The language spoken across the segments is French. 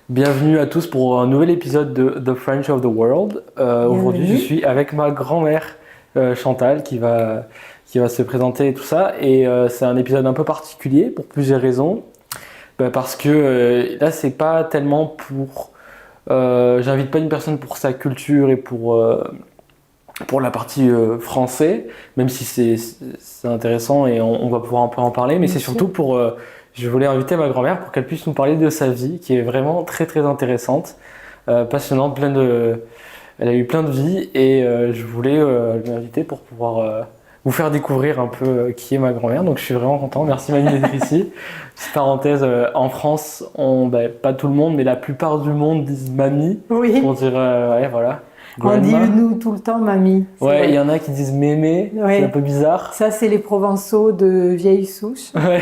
Bienvenue à tous pour un nouvel épisode de The French of the World. Aujourd'hui, je suis avec ma grand-mère Chantal qui va se présenter et tout ça. Et c'est un épisode un peu particulier pour plusieurs raisons. Parce que là, c'est pas tellement pour. J'invite pas une personne pour sa culture et pour la partie français, même si c'est intéressant et on va pouvoir un peu en parler. Mais c'est surtout pour. Je voulais inviter ma grand-mère pour qu'elle puisse nous parler de sa vie, qui est vraiment très très intéressante, passionnante, elle a eu plein de vies et je voulais l'inviter pour pouvoir vous faire découvrir un peu qui est ma grand-mère. Donc je suis vraiment content. Merci Mamie d'être ici. Petite parenthèse, en France, pas tout le monde, mais la plupart du monde disent mamie Oui. pour dire ouais voilà. On dit Grandma. nous tout le temps mamie. Ouais, il y en a qui disent mémé, Ouais. c'est un peu bizarre. Ça, c'est les Provençaux de vieille souche. Ouais,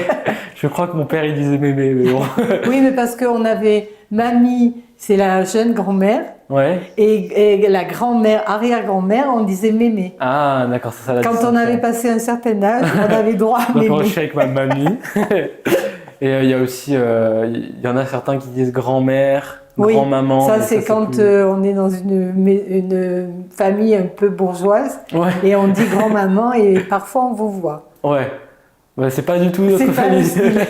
je crois que mon père il disait mémé, mais bon. Oui, mais parce qu'on avait mamie, c'est la jeune grand-mère, Ouais. et la grand-mère, arrière-grand-mère, on disait mémé. Ah, d'accord, c'est ça la Quand on distinction. avait passé un certain âge, on avait droit à Donc moi je mémé. suis avec ma mamie. Et il y a aussi, il y en a certains qui disent grand-mère, Oui, grand-maman. ça mais c'est quand plus- on est dans une famille un peu bourgeoise Ouais, et on dit grand-maman et parfois on vous voit. ouais. Ouais, c'est pas du tout notre C'est pas famille. le style.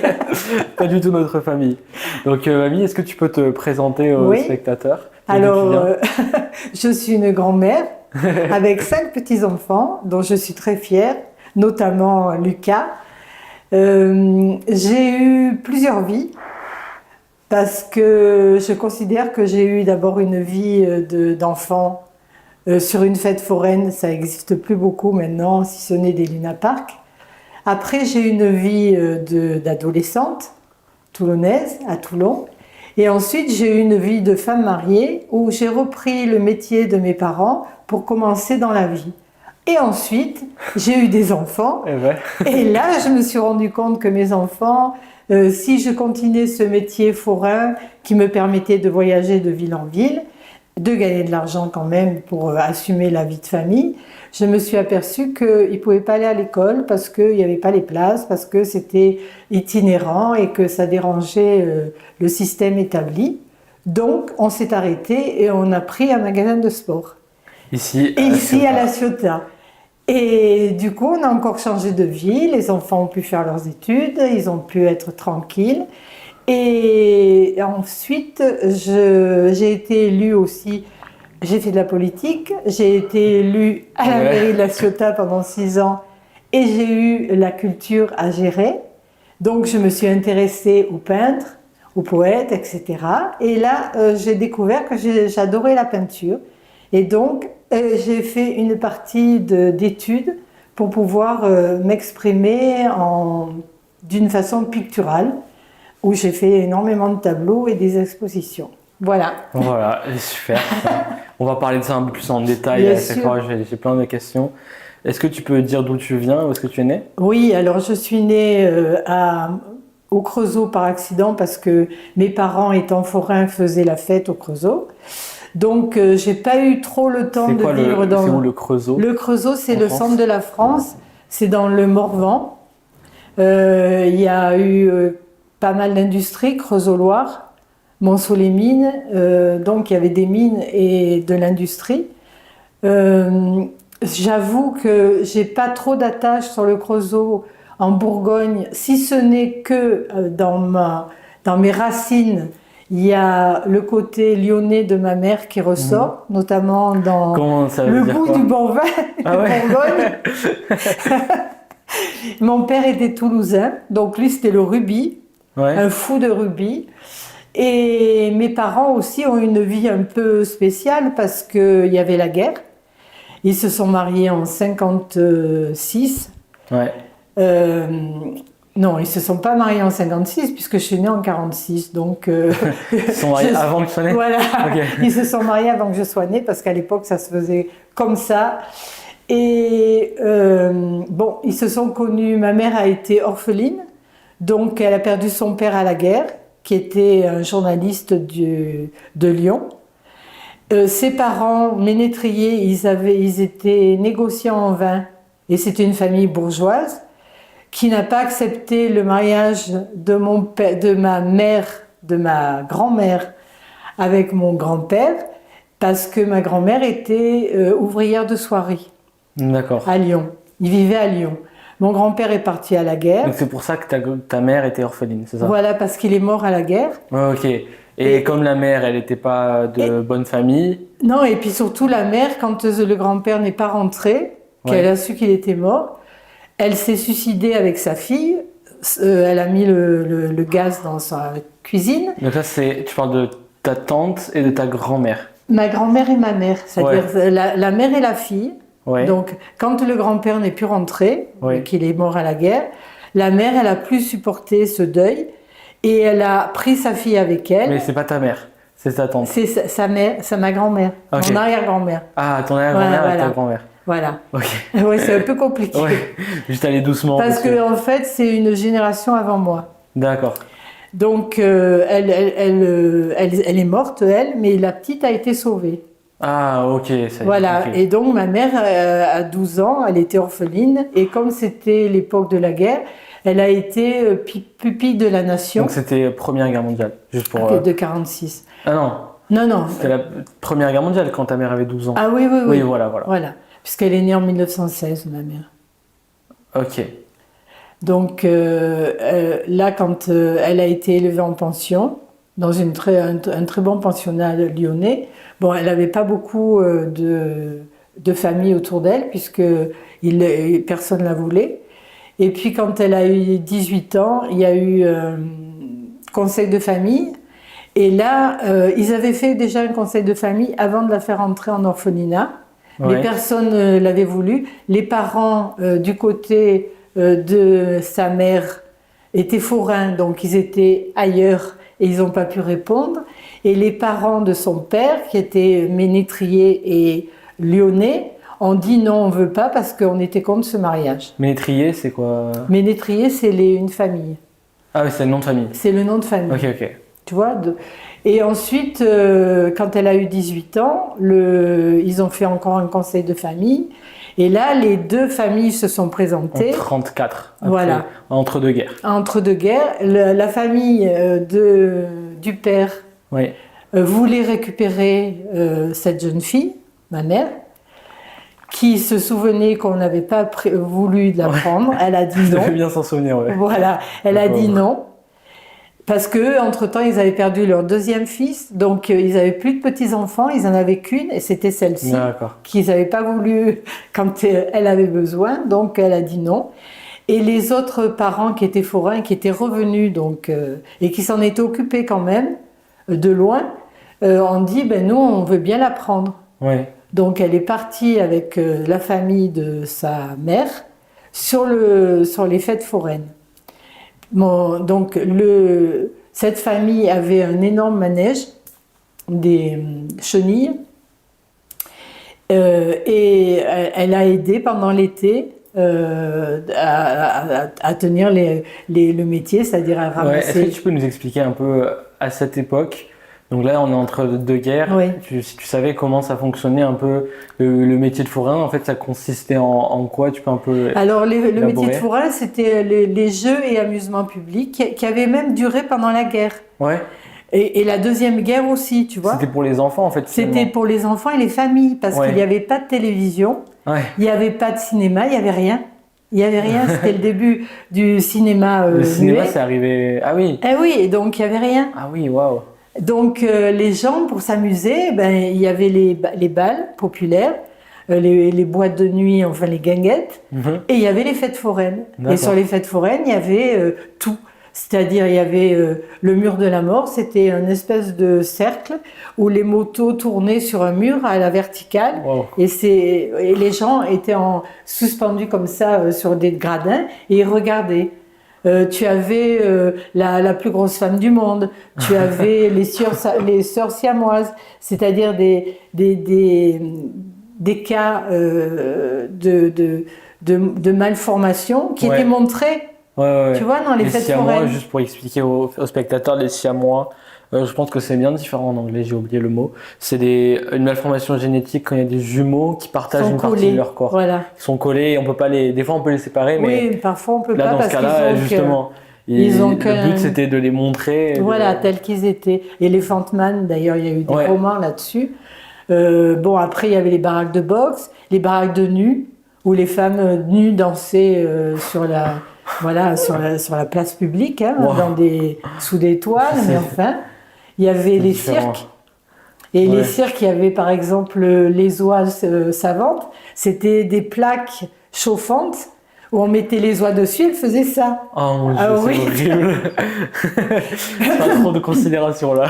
Pas du tout notre famille. Donc mamie, est-ce que tu peux te présenter aux Oui. spectateurs? Alors, D'où tu viens je suis une grand-mère avec 5 petits-enfants dont je suis très fière, notamment Lucas. J'ai eu plusieurs vies parce que je considère que j'ai eu d'abord une vie d'enfant sur une fête foraine, ça n'existe plus beaucoup maintenant, si ce n'est des Luna Park. Après, j'ai eu une vie d'adolescente toulonnaise à Toulon. Et ensuite, j'ai eu une vie de femme mariée où j'ai repris le métier de mes parents pour commencer dans la vie. Et ensuite, j'ai eu des enfants. Eh ben, Et là, je me suis rendu compte que mes enfants, si je continuais ce métier forain qui me permettait de voyager de ville en ville, de gagner de l'argent quand même pour assumer la vie de famille, je me suis aperçue qu'ils ne pouvaient pas aller à l'école parce qu'il n'y avait pas les places, parce que c'était itinérant et que ça dérangeait le système établi. Donc, on s'est arrêté et on a pris un magasin de sport. ici, Et ici, à La Ciotat. Ciotat. Et du coup, on a encore changé de vie. Les enfants ont pu faire leurs études, ils ont pu être tranquilles. Et ensuite, j'ai été élue aussi. J'ai fait de la politique. J'ai été élue à la Ouais. mairie de La Ciotat pendant 6 ans. Et j'ai eu la culture à gérer. Donc, je me suis intéressée aux peintres, aux poètes, etc. Et là, j'ai découvert que j'adorais la peinture. Et donc, j'ai fait une partie d'études pour pouvoir m'exprimer d'une façon picturale, où j'ai fait énormément de tableaux et des expositions. Voilà. Voilà, super. On va parler de ça un peu plus en détail. Bien À chaque sûr. fois, j'ai plein de questions. Est-ce que tu peux dire d'où tu viens, où est-ce que tu es né? Oui, alors je suis née au Creusot par accident parce que mes parents étant forains faisaient la fête au Creusot. Donc j'ai pas eu trop le temps C'est de quoi vivre dans c'est où le Creusot? Le Creusot, c'est En le France centre de la France, c'est dans le Morvan. Il y a eu pas mal d'industries, Creusot-Loire, Monceau-les-Mines, donc il y avait des mines et de l'industrie. J'avoue que j'ai pas trop d'attache sur le Creusot en Bourgogne, si ce n'est que dans mes racines, il y a le côté lyonnais de ma mère qui ressort, notamment dans Comment ça veut le dire goût quoi? du bon vin Ah de ouais. Bourgogne. Mon père était toulousain, donc lui c'était le rubis, Ouais. un fou de rubis. Et mes parents aussi ont une vie un peu spéciale parce qu'il y avait la guerre. Ils se sont mariés en 56. Ouais. Non, ils se sont pas mariés en 56 puisque je suis née en 46. Donc, Ils sont mariés avant que tu sois né? Voilà, Ok. ils se sont mariés avant que je sois née parce qu'à l'époque ça se faisait comme ça. Et bon, ils se sont connus. Ma mère a été orpheline, donc elle a perdu son père à la guerre, qui était un journaliste de Lyon. Ses parents, ménétriers, ils étaient négociants en vin et c'était une famille bourgeoise qui n'a pas accepté le mariage de ma grand-mère avec mon grand-père parce que ma grand-mère était ouvrière de soirée D'accord. à Lyon. Il vivait à Lyon. Mon grand-père est parti à la guerre. Donc c'est pour ça que ta mère était orpheline, c'est ça? Voilà, parce qu'il est mort à la guerre. Ouais, ok. Et comme la mère, elle n'était pas de bonne famille. Non, et puis surtout la mère, quand le grand-père n'est pas rentré, qu'elle a su qu'il était mort, elle s'est suicidée avec sa fille. Elle a mis le gaz dans sa cuisine. Donc là, tu parles de ta tante et de ta grand-mère. Ma grand-mère et ma mère, c'est-à-dire la mère et la fille. Ouais. Donc, quand le grand-père n'est plus rentré, qu'il est mort à la guerre, la mère, elle a plus supporté ce deuil et elle a pris sa fille avec elle. Mais c'est pas ta mère, c'est ta tante. C'est sa mère, c'est ma grand-mère, mon arrière-grand-mère. Ah, ton arrière-grand-mère et ta grand-mère. Voilà. Ok. Ouais, c'est un peu compliqué. Juste aller doucement. Parce que en fait, c'est une génération avant moi. D'accord. Donc, elle est morte, elle, mais la petite a été sauvée. Ah, ok. Voilà, et donc ma mère, à 12 ans, elle était orpheline, et comme c'était l'époque de la guerre, elle a été pupille de la nation. Donc c'était Première Guerre mondiale, juste pour... De 46. Ah non. Non, non. C'était la Première Guerre mondiale quand ta mère avait 12 ans. Ah oui, oui, oui. Oui, voilà. Voilà, puisqu'elle est née en 1916, ma mère. Ok. Donc là, quand elle a été élevée en pension, dans un très bon pensionnat lyonnais, bon, elle n'avait pas beaucoup de famille autour d'elle, puisque personne ne la voulait. Et puis quand elle a eu 18 ans, il y a eu conseil de famille. Et là, ils avaient fait déjà un conseil de famille avant de la faire entrer en orphelinat. Mais personne ne l'avait voulu. Les parents du côté de sa mère étaient forains, donc ils étaient ailleurs et ils n'ont pas pu répondre. Et les parents de son père, qui étaient ménétriers et lyonnais, ont dit non, on ne veut pas parce qu'on était contre ce mariage. Ménétrier, c'est quoi? Ménétrier, c'est une famille. Ah oui, c'est le nom de famille. C'est le nom de famille. Ok, ok. Tu vois, et ensuite, quand elle a eu 18 ans, ils ont fait encore un conseil de famille. Et là, les deux familles se sont présentées. En 34. Après, voilà. Entre deux guerres. Entre deux guerres. La famille du père voulait récupérer cette jeune fille, ma mère, qui se souvenait qu'on n'avait pas voulu la prendre. Elle a dit non. Je vais bien s'en souvenir, Voilà, elle a dit non. Parce qu'eux, entre-temps, ils avaient perdu leur deuxième fils, donc ils n'avaient plus de petits-enfants, ils n'en avaient qu'une, et c'était celle-ci, qu'ils n'avaient pas voulu quand elle avait besoin, donc elle a dit non. Et les autres parents qui étaient forains, qui étaient revenus, donc, et qui s'en étaient occupés quand même, de loin, ont dit, ben nous, on veut bien la prendre. Donc elle est partie avec la famille de sa mère sur les fêtes foraines. Bon, donc cette famille avait un énorme manège, des chenilles, et elle a aidé pendant l'été à tenir le métier, c'est-à-dire à ramasser. Est-ce que tu peux nous expliquer un peu à cette époque? Donc là, on est entre deux guerres. Si tu savais comment ça fonctionnait un peu le métier de forain, en fait, ça consistait en quoi? Tu peux un peu. Alors, le métier de forain, c'était les jeux et amusements publics qui avaient même duré pendant la guerre. Et la deuxième guerre aussi, tu vois. C'était pour les enfants, en fait. C'était pour les enfants et les familles, parce qu'il n'y avait pas de télévision, il n'y avait pas de cinéma, il n'y avait rien. Il n'y avait rien, c'était le début du cinéma. Le cinéma, c'est arrivé. Ah oui. Eh oui, donc il n'y avait rien. Ah oui, waouh. Donc les gens, pour s'amuser, il y avait les balles populaires, les boîtes de nuit, enfin les guinguettes, et il y avait les fêtes foraines. Et sur les fêtes foraines, il y avait tout. C'est-à-dire, il y avait le mur de la mort, c'était une espèce de cercle où les motos tournaient sur un mur à la verticale, et les gens étaient suspendus comme ça sur des gradins, et ils regardaient. Tu avais la plus grosse femme du monde, tu avais les sœurs siamoises, c'est-à-dire des cas de malformation qui étaient montrés, tu vois, dans les fêtes foraines. Juste pour expliquer aux spectateurs, les siamois, je pense que c'est bien différent en anglais, j'ai oublié le mot. C'est une malformation génétique quand il y a des jumeaux qui partagent une partie de leur corps. Ils sont collés, on peut pas des fois on peut les séparer, mais oui, parfois on peut là, pas. dans ce cas-là, justement, le but c'était de les montrer. Voilà, tels qu'ils étaient. Elephant Man, d'ailleurs, il y a eu des romans là-dessus. Bon, après, il y avait les baraques de boxe, les baraques de nus, où les femmes nues dansaient sur la place publique, hein, sous des toiles, mais enfin. Il y avait les cirques. Et les cirques, il y avait par exemple les oies savantes. C'était des plaques chauffantes où on mettait les oies dessus, elles faisaient ça. Oh mon Dieu, c'est horrible. Pas trop de considération là.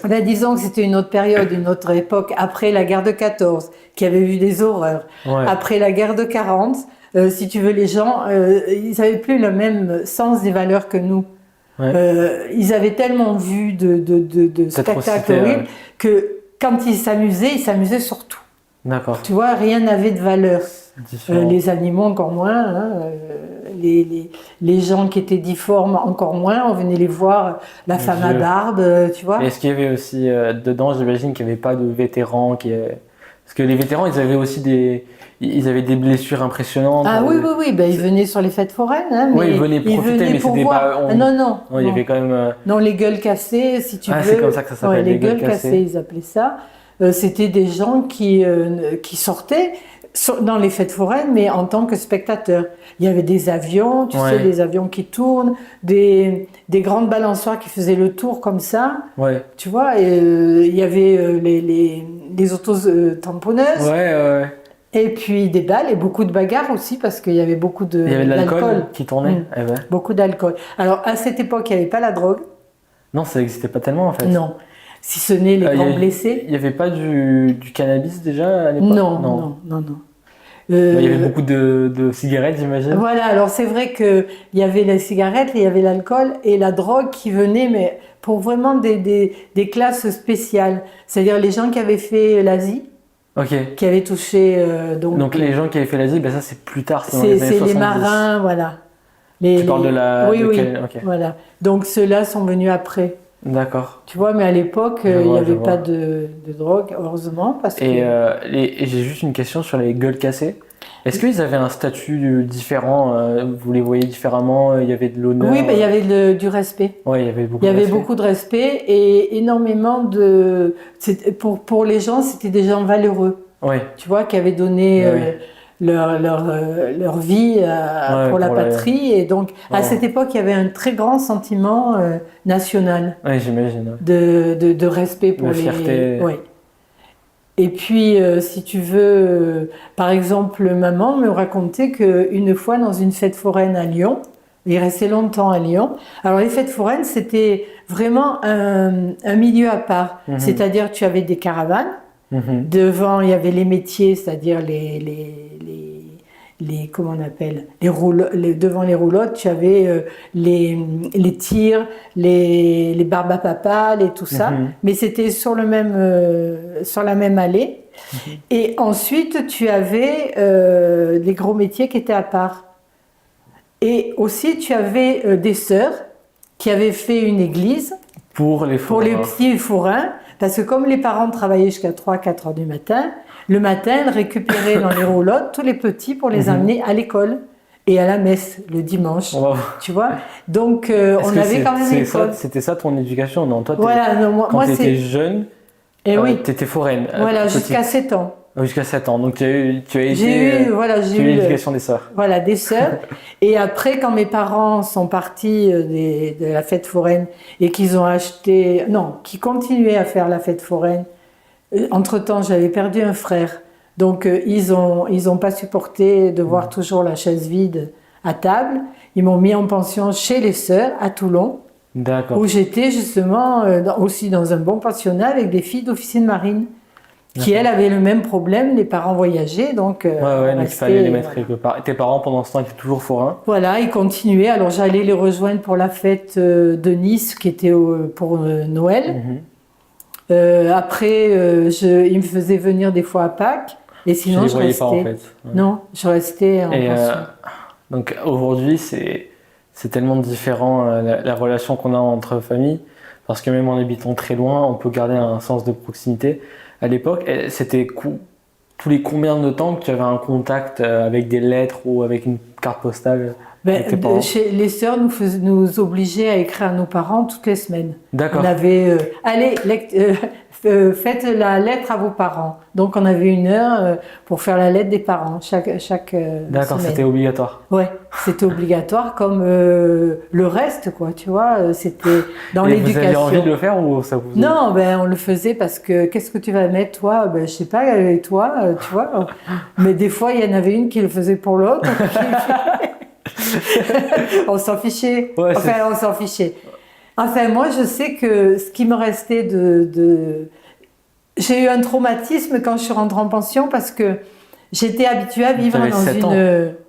Ben, disons que c'était une autre période, une autre époque, après la guerre de 14, qui avait vu des horreurs. Ouais. Après la guerre de 40, si tu veux, les gens, ils n'avaient plus le même sens des valeurs que nous. Ouais. Ils avaient tellement vu de spectacles horribles que quand ils s'amusaient sur tout. D'accord. Tu vois, rien n'avait de valeur. Les animaux encore moins, hein, les gens qui étaient difformes encore moins, on venait les voir, la femme à barbe, tu vois. Est-ce qu'il y avait aussi, dedans, j'imagine qu'il n'y avait pas de vétérans Parce que les vétérans, ils avaient aussi des blessures impressionnantes. Ah oui, ben, ils venaient sur les fêtes foraines. Hein, mais oui, ils venaient profiter, mais c'était pas... Non. Il y avait quand même... Non, les gueules cassées, si tu veux. C'est comme ça que ça s'appelle, les gueules cassées, ils appelaient ça. C'était des gens qui sortaient dans les fêtes foraines, mais en tant que spectateurs. Il y avait des avions, tu sais, des avions qui tournent, des grandes balançoires qui faisaient le tour comme ça. Ouais. Tu vois, il y avait les auto-tamponneuses. Ouais. Et puis des balles et beaucoup de bagarres aussi parce qu'il y avait beaucoup Il y avait de l'alcool qui tournait. Beaucoup d'alcool. Alors à cette époque, il n'y avait pas la drogue. Non, ça n'existait pas tellement en fait. Non. Si ce n'est les grands blessés. Il n'y avait pas du cannabis déjà à l'époque? Non. Il y avait beaucoup de cigarettes, j'imagine. Voilà, alors c'est vrai qu'il y avait les cigarettes, il y avait l'alcool et la drogue qui venait, mais pour vraiment des classes spéciales. C'est-à-dire les gens qui avaient fait l'Asie, qui avaient touché... Donc les gens qui avaient fait l'Asie, ben ça c'est plus tard, c'est dans les années 70. Les marins, voilà. Tu parles de la... Oui, voilà. Donc ceux-là sont venus après. D'accord. Tu vois, mais à l'époque, il n'y avait pas de drogue, heureusement. Et j'ai juste une question sur les gueules cassées. Est-ce qu'ils avaient un statut différent? Vous les voyez différemment? Il y avait de l'honneur? Oui, il y avait du respect. Oui, il y avait beaucoup de respect et énormément de... Pour les gens, c'était des gens valeureux. Oui. Tu vois, qui avaient donné... leur vie pour la patrie. Et donc, à cette époque, il y avait un très grand sentiment national. Oui, j'imagine. De respect pour les... fierté. Oui. Et puis, si tu veux, par exemple, maman me racontait qu'une fois, dans une fête foraine à Lyon, il restait longtemps à Lyon. Alors, les fêtes foraines, c'était vraiment un milieu à part. Mm-hmm. C'est-à-dire, tu avais des caravanes. Mm-hmm. Devant, il y avait les métiers, c'est-à-dire comment on appelle, devant les roulottes, tu avais les tirs, les barbes à papa, tout ça. Mm-hmm. Mais c'était sur la même allée. Mm-hmm. Et ensuite, tu avais les gros métiers qui étaient à part. Et aussi, tu avais des sœurs qui avaient fait une église pour les petits forains. Parce que comme les parents travaillaient jusqu'à 3-4 heures du matin, le matin, elles récupéraient dans les roulottes tous les petits pour les amener à l'école et à la messe le dimanche. Wow. Tu vois? Donc, on avait quand même l'école. C'était ça ton éducation? Non, toi, quand tu étais jeune, tu étais foraine. Voilà, jusqu'à 7 ans. Jusqu'à 7 ans. Donc, tu as eu l'éducation des sœurs. Voilà, des sœurs. Et après, quand mes parents sont partis de la fête foraine et qu'ils qui continuaient à faire la fête foraine, entre-temps, j'avais perdu un frère. Donc, ils ont pas supporté de voir toujours la chaise vide à table. Ils m'ont mis en pension chez les sœurs à Toulon. D'accord. Où j'étais justement aussi dans un bon pensionnat avec des filles d'officiers de marine. Qui, elles, avaient le même problème, les parents voyageaient, donc... donc il fallait les mettre quelque part. Et tes parents, pendant ce temps, étaient toujours forains? Voilà, ils continuaient. Alors, j'allais les rejoindre pour la fête de Nice, qui était pour Noël. Mm-hmm. Après, ils me faisaient venir des fois à Pâques. Et sinon, je restais... pas, en fait. Ouais. Non, je restais en pension. Donc, aujourd'hui, c'est tellement différent, la relation qu'on a entre familles, parce que même en habitant très loin, on peut garder un sens de proximité. À l'époque, c'était tous les combien de temps que tu avais un contact avec des lettres ou avec une carte postale? avec tes parents? Les sœurs nous obligeaient à écrire à nos parents toutes les semaines. D'accord. On avait, allez, faites la lettre à vos parents. Donc on avait 1 heure pour faire la lettre des parents chaque D'accord, semaine. c'était obligatoire. Ouais, c'était obligatoire comme le reste, quoi, tu vois. C'était dans Et l'éducation. vous aviez envie de le faire ou ça vous... Non, on le faisait parce que qu'est-ce que tu vas mettre, toi? Je sais pas, et toi, tu vois. Mais des fois, il y en avait une qui le faisait pour l'autre. On s'en fichait. Ouais, On s'en fichait. Enfin, moi, je sais que ce qui me restait J'ai eu un traumatisme quand je suis rentrée en pension parce que j'étais habituée à vivre T'avais dans 7 ans.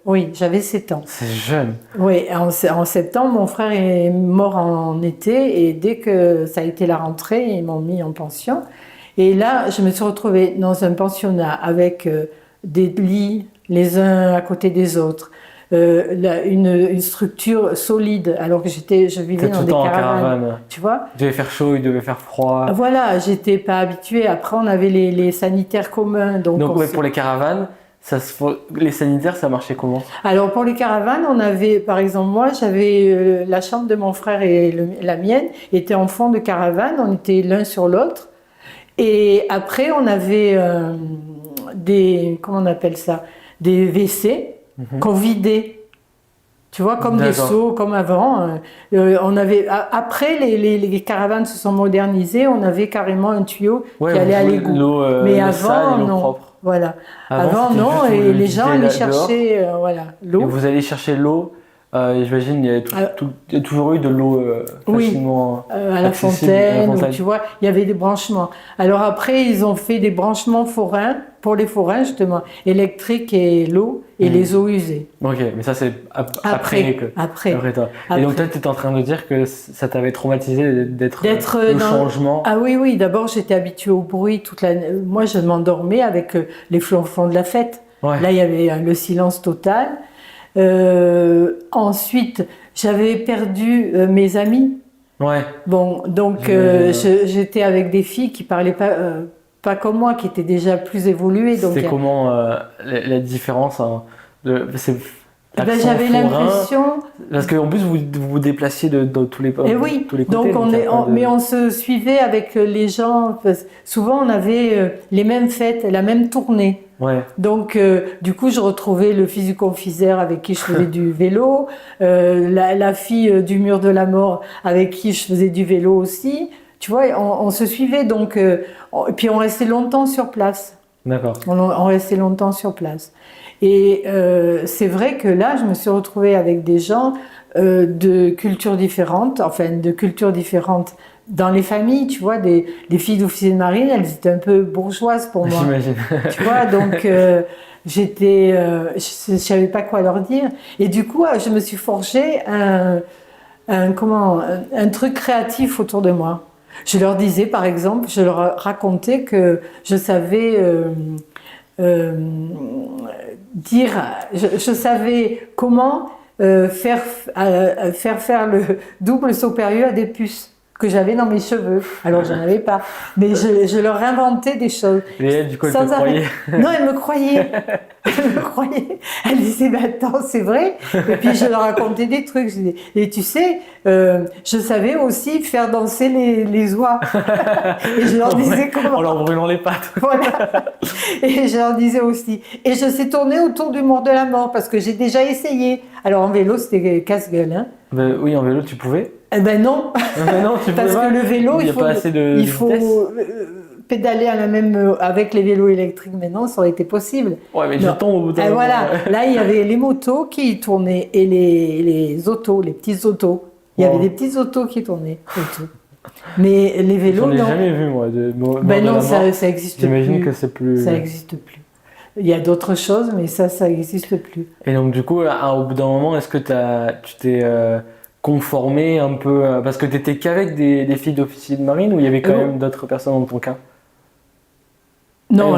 Oui, j'avais 7 ans. C'est jeune. Oui, en septembre, mon frère est mort en été et dès que ça a été la rentrée, ils m'ont mis en pension. Et là, je me suis retrouvée dans un pensionnat avec des lits les uns à côté des autres, une structure solide, alors que je vivais dans des caravanes. Tu vois? Il devait faire chaud, il devait faire froid. Voilà, j'étais pas habituée. Après, on avait les sanitaires communs. Donc ouais, pour les caravanes, les sanitaires, ça marchait comment? Alors pour les caravanes, on avait, par exemple, moi, j'avais la chambre de mon frère et la mienne était en fond de caravane. On était l'un sur l'autre. Et après, on avait comment on appelle ça? Des WC qu'on vidait. Tu vois, comme des seaux, comme avant. On avait, après, les caravanes se sont modernisées. On avait carrément un tuyau qui allait à l'égout. Mais avant, non. Propre. Voilà. Avant non. Et les gens allaient chercher l'eau. Et vous allez chercher l'eau. J'imagine il y a toujours eu de l'eau facilement à la fontaine. Où, tu vois, il y avait des branchements. Alors après, ils ont fait des branchements forains pour les forains justement, électriques et l'eau et les eaux usées. Ok, mais ça c'est après toi. Et donc toi, tu étais en train de dire que ça t'avait traumatisé d'être le changement. Ah oui. D'abord, j'étais habituée au bruit Moi, je m'endormais avec les flonflons de la fête. Ouais. Là, il y avait le silence total. Ensuite, j'avais perdu mes amis. Ouais. Bon, donc j'étais avec des filles qui parlaient pas comme moi, qui étaient déjà plus évoluées. C'était comment la différence j'avais l'impression. Parce qu'en plus vous vous déplaciez de tous les côtés. Oui. Donc mais on se suivait avec les gens. Souvent on avait les mêmes fêtes, la même tournée. Ouais. Donc du coup je retrouvais le fils du confiseur avec qui je faisais du vélo, la fille du mur de la mort avec qui je faisais du vélo aussi. Tu vois, on se suivait donc et puis on restait longtemps sur place. D'accord. On restait longtemps sur place. Et c'est vrai que là, je me suis retrouvée avec des gens de cultures différentes, dans les familles, tu vois, des filles d'officiers de marine, elles étaient un peu bourgeoises pour moi. J'imagine. Tu vois, donc je savais pas quoi leur dire. Et du coup, je me suis forgé un truc créatif autour de moi. Je leur disais, par exemple, je leur racontais que je savais je savais comment faire le double saut périlleux à des puces que j'avais dans mes cheveux. Alors j'en avais pas, mais je leur inventais des choses. Et elle, du coup, elle te croyait? Non, elle me croyait. Elle disait, mais attends, c'est vrai. Et puis je leur racontais des trucs. Et tu sais, je savais aussi faire danser les oies. Et je leur disais comment. En leur brûlant les pattes. Voilà. Et je leur disais aussi. Et je sais tourner autour du mur de la mort parce que j'ai déjà essayé. Alors en vélo, c'était casse-gueule. Hein. Ben, oui, en vélo, tu pouvais? Eh ben non. Non, tu parce que le vélo, il faut pédaler avec les vélos électriques. Maintenant, ça aurait été possible. Ouais, mais je tombe au bout d'un moment. Voilà. Là, il y avait les motos qui tournaient et les autos, les petits autos. Il y avait des petits autos qui tournaient et tout. Mais les vélos, non. J'en ai jamais vu, moi. Ben non, ça existe plus. J'imagine que c'est plus... Ça existe plus. Il y a d'autres choses, mais ça n'existe plus. Et donc, du coup, au bout d'un moment, est-ce que tu t'es conformé un peu... parce que tu étais qu'avec des filles d'officiers de marine ou il y avait quand même d'autres personnes dans ton cas? Non,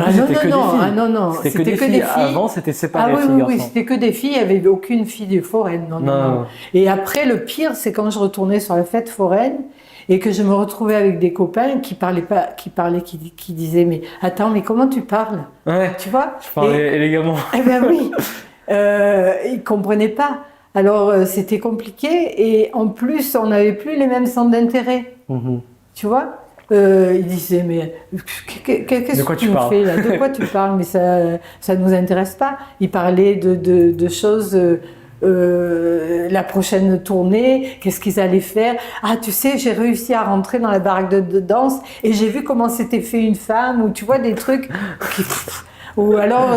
non. C'était que des filles. Avant, c'était séparé. Oui, c'était que des filles. Il n'y avait aucune fille foraine. Non. Et après, le pire, c'est quand je retournais sur la fête foraine et que je me retrouvais avec des copains qui disaient, mais attends, mais comment tu parles? Ouais. Tu vois? Je parlais élégamment. Eh ben oui. Ils comprenaient pas. Alors, c'était compliqué et en plus, on n'avait plus les mêmes centres d'intérêt. Tu vois, il disait, mais qu'est-ce que tu me fais là? De quoi tu parles? Mais ça ne nous intéresse pas. Il parlait de choses, la prochaine tournée, qu'est-ce qu'ils allaient faire. Ah, tu sais, j'ai réussi à rentrer dans la baraque de danse et j'ai vu comment s'était fait une femme, ou tu vois, des trucs ou alors,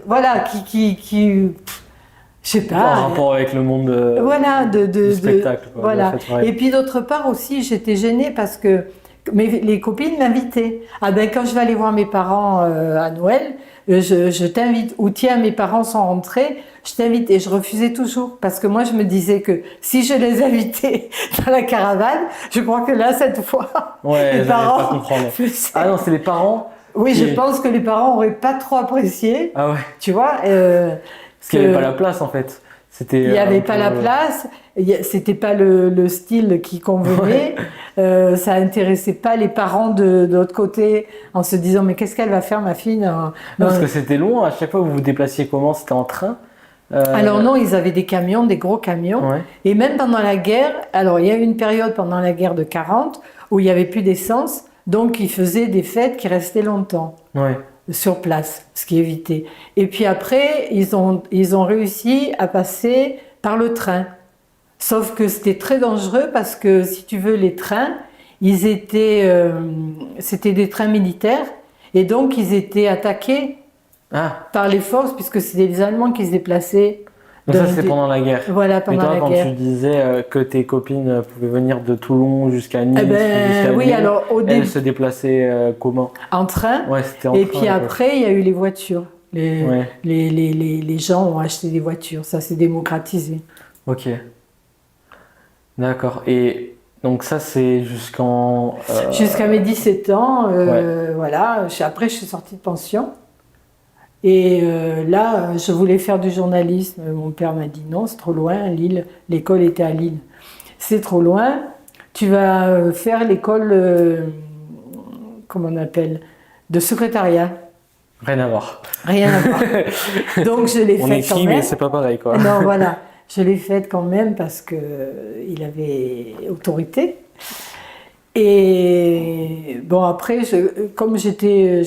voilà, je sais pas. En rapport avec le monde voilà, du spectacle. Quoi, voilà. Et puis d'autre part aussi, j'étais gênée parce que les copines m'invitaient. Ah ben quand je vais aller voir mes parents à Noël, je t'invite. Ou tiens, mes parents sont rentrés, je t'invite. Et je refusais toujours parce que moi je me disais que si je les invitais dans la caravane, je crois que là cette fois, les parents pas comprendre. Ah non, c'est les parents. Oui, je pense que les parents auraient pas trop apprécié. Ah ouais. Tu vois. Parce qu'il n'y avait pas la place en fait. Il n'y avait pas la place, c'était pas le style qui convenait, ça intéressait pas les parents de l'autre côté en se disant mais qu'est-ce qu'elle va faire ma fille? Non, parce que c'était loin, à chaque fois vous vous déplaciez comment? C'était en train? Alors non, ils avaient des camions, des gros camions, et même pendant la guerre, alors il y a eu une période pendant la guerre de 40 où il n'y avait plus d'essence, donc ils faisaient des fêtes qui restaient longtemps. Sur place, ce qui évitait. Et puis après, ils ont réussi à passer par le train. Sauf que c'était très dangereux parce que, si tu veux, les trains, c'était des trains militaires et donc ils étaient attaqués par les forces puisque c'était les Allemands qui se déplaçaient. Donc ça, c'était pendant la guerre. Voilà, pendant la guerre. Mais toi, quand tu disais que tes copines pouvaient venir de Toulon jusqu'à Nice, jusqu'à oui, Lyon, alors au début, elles se déplaçaient comment? En train. Ouais, c'était en et train. Puis après, il y a eu les voitures. Les gens ont acheté des voitures. Ça s'est démocratisé. Ok. D'accord. Et donc ça, c'est jusqu'en... Jusqu'à mes 17 ans. Voilà. Après, je suis sortie de pension. Et là, je voulais faire du journalisme. Mon père m'a dit non, c'est trop loin, Lille. L'école était à Lille. C'est trop loin. Tu vas faire l'école, comment on appelle, de secrétariat. Rien à voir. Rien à voir. Donc je l'ai faite quand même. On écrit, mais c'est pas pareil, quoi. Non, voilà. Je l'ai faite quand même parce que il avait autorité. Et bon, après, comme j'étais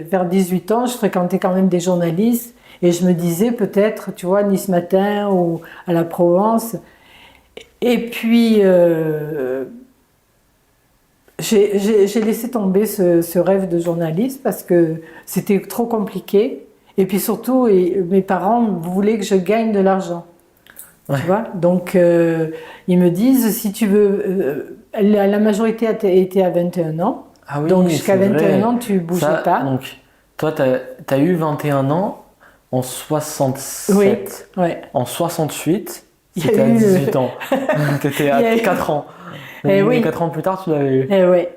vers 18 ans, je fréquentais quand même des journalistes et je me disais peut-être, tu vois, Nice Matin ou à la Provence. Et puis, j'ai laissé tomber ce rêve de journaliste parce que c'était trop compliqué. Et puis surtout, mes parents voulaient que je gagne de l'argent. Tu vois? Donc, ils me disent, si tu veux... la majorité était à 21 ans. Ah oui, donc, jusqu'à 21 ans, tu ne bougeais pas. Donc, toi, tu as eu 21 ans en 67. Oui, ouais. En 68, c'était à 18 ans. Tu étais à 4 ans. Donc, 4 ans plus tard, tu l'avais eu. Oui.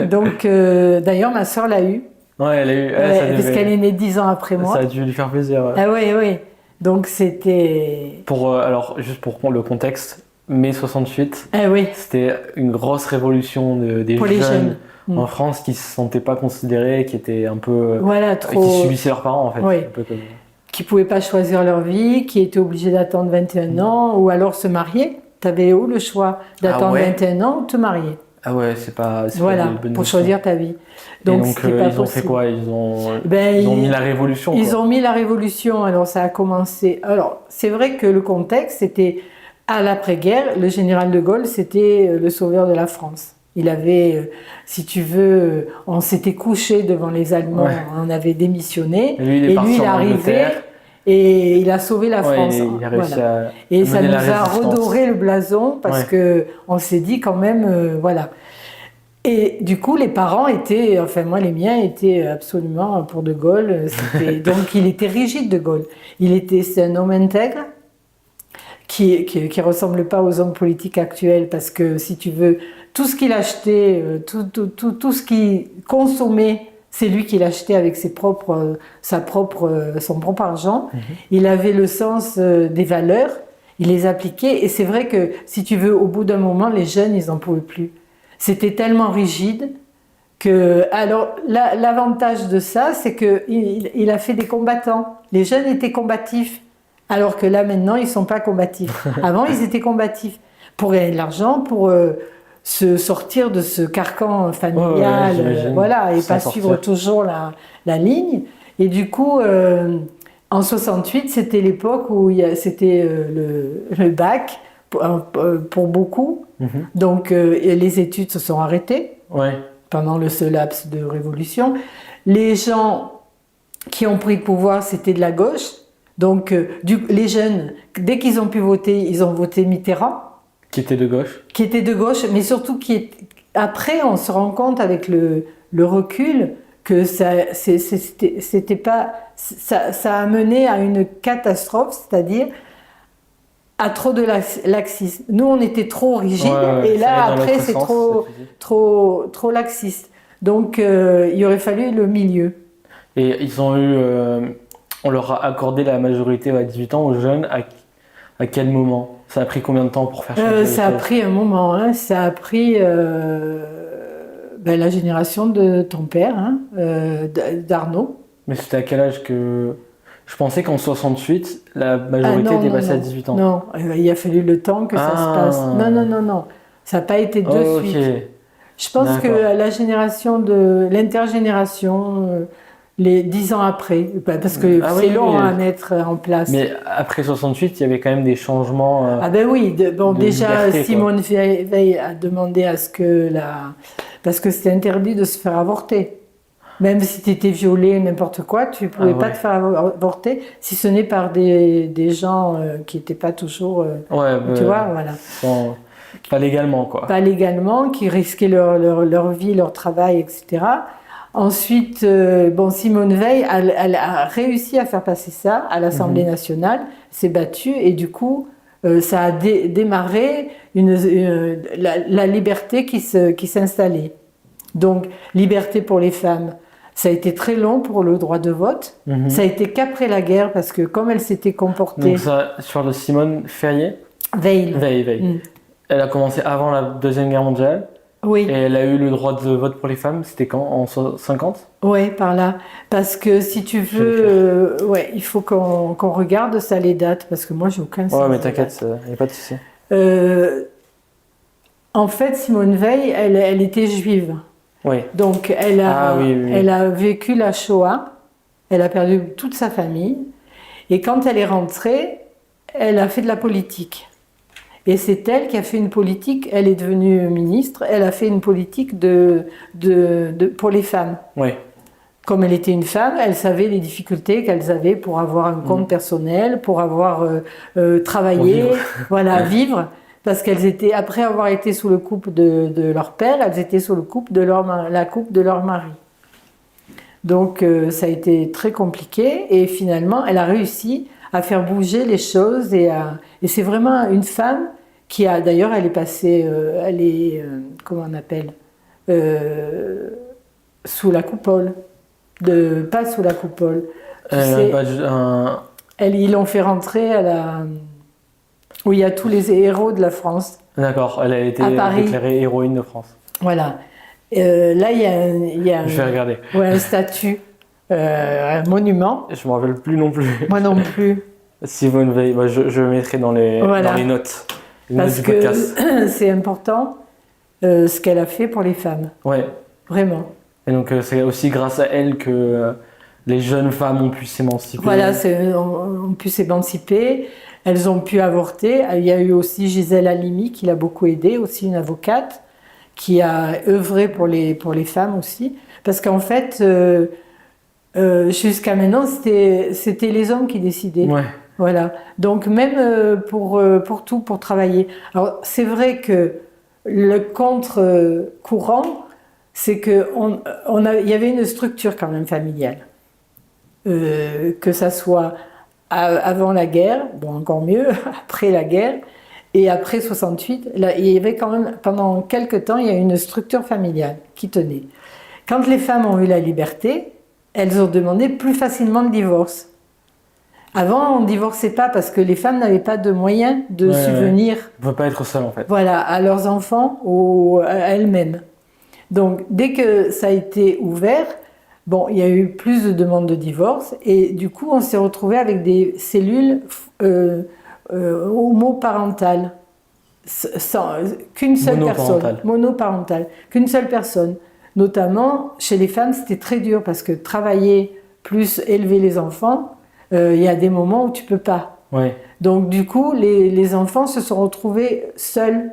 Donc, d'ailleurs, ma soeur l'a eu. Ouais, elle a eu. Parce qu'elle est née 10 ans après moi. Ça a dû lui faire plaisir. Ouais. Ah oui, oui. Donc c'était... Alors, juste pour le contexte, mai 68, oui. C'était une grosse révolution des jeunes en France qui ne se sentaient pas considérés, qui étaient un peu... Voilà, trop... Qui subissaient leurs parents, en fait. Oui. Un peu comme... Qui ne pouvaient pas choisir leur vie, qui étaient obligés d'attendre 21 ans, ou alors se marier. Tu avais où le choix d'attendre 21 ans ou te marier? Ah ouais, c'est pas voilà, pas pour choisir ta vie. Donc, ils ont fait quoi? Ils ont mis la révolution. Ils ont mis la révolution. Alors, ça a commencé. Alors, c'est vrai que le contexte, c'était à l'après-guerre. Le général de Gaulle, c'était le sauveur de la France. Il avait, si tu veux, on s'était couché devant les Allemands, on avait démissionné. Et lui, il est arrivé. Et il a sauvé la France. Il a réussi à et ça nous a redoré le blason parce que on s'est dit quand même, voilà. Et du coup, les parents étaient, enfin moi les miens étaient absolument pour De Gaulle. Donc il était rigide, De Gaulle. C'est un homme intègre qui ressemble pas aux hommes politiques actuels parce que si tu veux, tout ce qu'il achetait, tout ce qu'il consommait, c'est lui qui l'achetait avec son propre argent. Il avait le sens des valeurs, il les appliquait. Et c'est vrai que, si tu veux, au bout d'un moment, les jeunes, ils n'en pouvaient plus. C'était tellement rigide que... Alors, l'avantage de ça, c'est qu'il a fait des combattants. Les jeunes étaient combatifs. Alors que là, maintenant, ils ne sont pas combatifs. Avant, ils étaient combatifs pour gagner de l'argent, pour se sortir de ce carcan familial, voilà, et pas suivre toujours la ligne. Et du coup, en 68, c'était l'époque où c'était le bac pour beaucoup. Donc, les études se sont arrêtées pendant ce laps de révolution. Les gens qui ont pris le pouvoir, c'était de la gauche. Donc, les jeunes, dès qu'ils ont pu voter, ils ont voté Mitterrand. Qui était de gauche. Qui était de gauche, mais surtout après, on se rend compte avec le recul que ça a mené à une catastrophe, c'est-à-dire à trop de laxisme. Nous, on était trop rigide, et là, après, c'est trop laxiste. Donc, il aurait fallu le milieu. Et ils ont eu... on leur a accordé la majorité à 18 ans aux jeunes. À quel moment? Ça a pris combien de temps pour faire changer ça a pris un moment. Hein. Ça a pris la génération de ton père, d'Arnaud. Mais c'était à quel âge que... Je pensais qu'en 68, la majorité était passée à 18 ans. Non, il a fallu le temps que ça se passe. Non. Ça n'a pas été de suite. Je pense que la génération l'intergénération... les 10 ans après, parce que c'est long à mettre en place. Mais après 68, il y avait quand même des changements. Ah ben oui, déjà liberté, Simone Veil a demandé à ce que parce que c'était interdit de se faire avorter. Même si tu étais violée, n'importe quoi, tu ne pouvais pas te faire avorter, si ce n'est par des gens qui n'étaient pas toujours... tu vois, voilà. Pas légalement, quoi. Pas légalement, qui risquaient leur vie, leur travail, etc. Ensuite, Simone Veil, elle a réussi à faire passer ça à l'Assemblée nationale, s'est battue, et du coup, ça a démarré la liberté qui s'installait. Donc, liberté pour les femmes. Ça a été très long pour le droit de vote. Ça a été qu'après la guerre, parce que comme elle s'était comportée... Donc ça, sur le Simone Veil. Elle a commencé avant la Deuxième Guerre mondiale. Oui. Et elle a eu le droit de vote pour les femmes, c'était quand? En 50? Oui, par là. Parce que si tu veux, il faut qu'on regarde ça, les dates, parce que moi, j'ai aucun sens. Ouais, mais t'inquiète, il n'y a pas de souci. En fait, Simone Veil, elle était juive. Oui. Donc, elle a vécu la Shoah, elle a perdu toute sa famille, et quand elle est rentrée, elle a fait de la politique. Et c'est elle qui a fait une politique, elle est devenue ministre, elle a fait une politique pour les femmes. Oui. Comme elle était une femme, elle savait les difficultés qu'elles avaient pour avoir un compte personnel, pour avoir travaillé, vivre. Parce qu'elles étaient, après avoir été sous le coupe de leur père, elles étaient sous le coupe la coupe de leur mari. Donc ça a été très compliqué, et finalement elle a réussi à faire bouger les choses, et c'est vraiment une femme qui a, d'ailleurs, elle est passée, comment on appelle, sous la coupole, pas sous la coupole. Ils l'ont fait rentrer où il y a tous les héros de la France. D'accord, elle a été déclarée héroïne de France. Voilà. Là, il y a je vais regarder. Un statut. Un monument. Je ne me rappelle plus non plus. Moi non plus. Simone Veil, je mettrai dans les notes. Parce que c'est important ce qu'elle a fait pour les femmes. Ouais. Vraiment. Et donc c'est aussi grâce à elle que les jeunes femmes ont pu s'émanciper. Voilà, ont pu s'émanciper. Elles ont pu avorter. Il y a eu aussi Gisèle Halimi qui l'a beaucoup aidée, aussi une avocate qui a œuvré pour les femmes aussi. Parce qu'en fait... jusqu'à maintenant, c'était les hommes qui décidaient. Ouais. Voilà. Donc même pour tout, pour travailler. Alors c'est vrai que le contre-courant, c'est que il y avait une structure quand même familiale. Que ça soit avant la guerre, bon encore mieux, après la guerre, et après 68, là, il y avait quand même, pendant quelques temps, il y a une structure familiale qui tenait. Quand les femmes ont eu la liberté, elles ont demandé plus facilement le divorce. Avant, on ne divorçait pas parce que les femmes n'avaient pas de moyens de subvenir. On ne peut pas être seule en fait. Voilà, à leurs enfants ou à elles-mêmes. Donc, dès que ça a été ouvert, bon, il y a eu plus de demandes de divorce et du coup, on s'est retrouvé avec des cellules homoparentales, qu'une seule personne, monoparentale, qu'une seule personne. Notamment, chez les femmes, c'était très dur parce que travailler plus élever les enfants, il y a des moments où tu peux pas. Ouais. Donc du coup, les enfants se sont retrouvés seuls.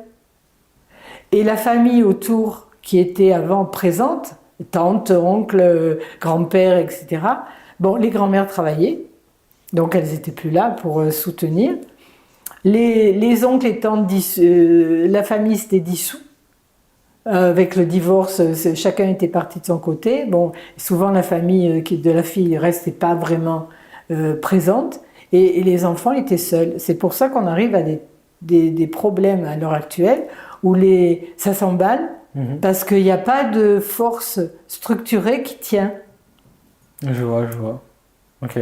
Et la famille autour, qui était avant présente, tante, oncle, grand-père, etc. Bon, les grands-mères travaillaient, donc elles n'étaient plus là pour soutenir. Les oncles et tantes, la famille s'était dissoute. Avec le divorce, chacun était parti de son côté. Bon, souvent la famille de la fille ne restait pas vraiment présente et les enfants étaient seuls. C'est pour ça qu'on arrive à des problèmes à l'heure actuelle où ça s'emballe parce qu'il n'y a pas de force structurée qui tient. Je vois. Ok.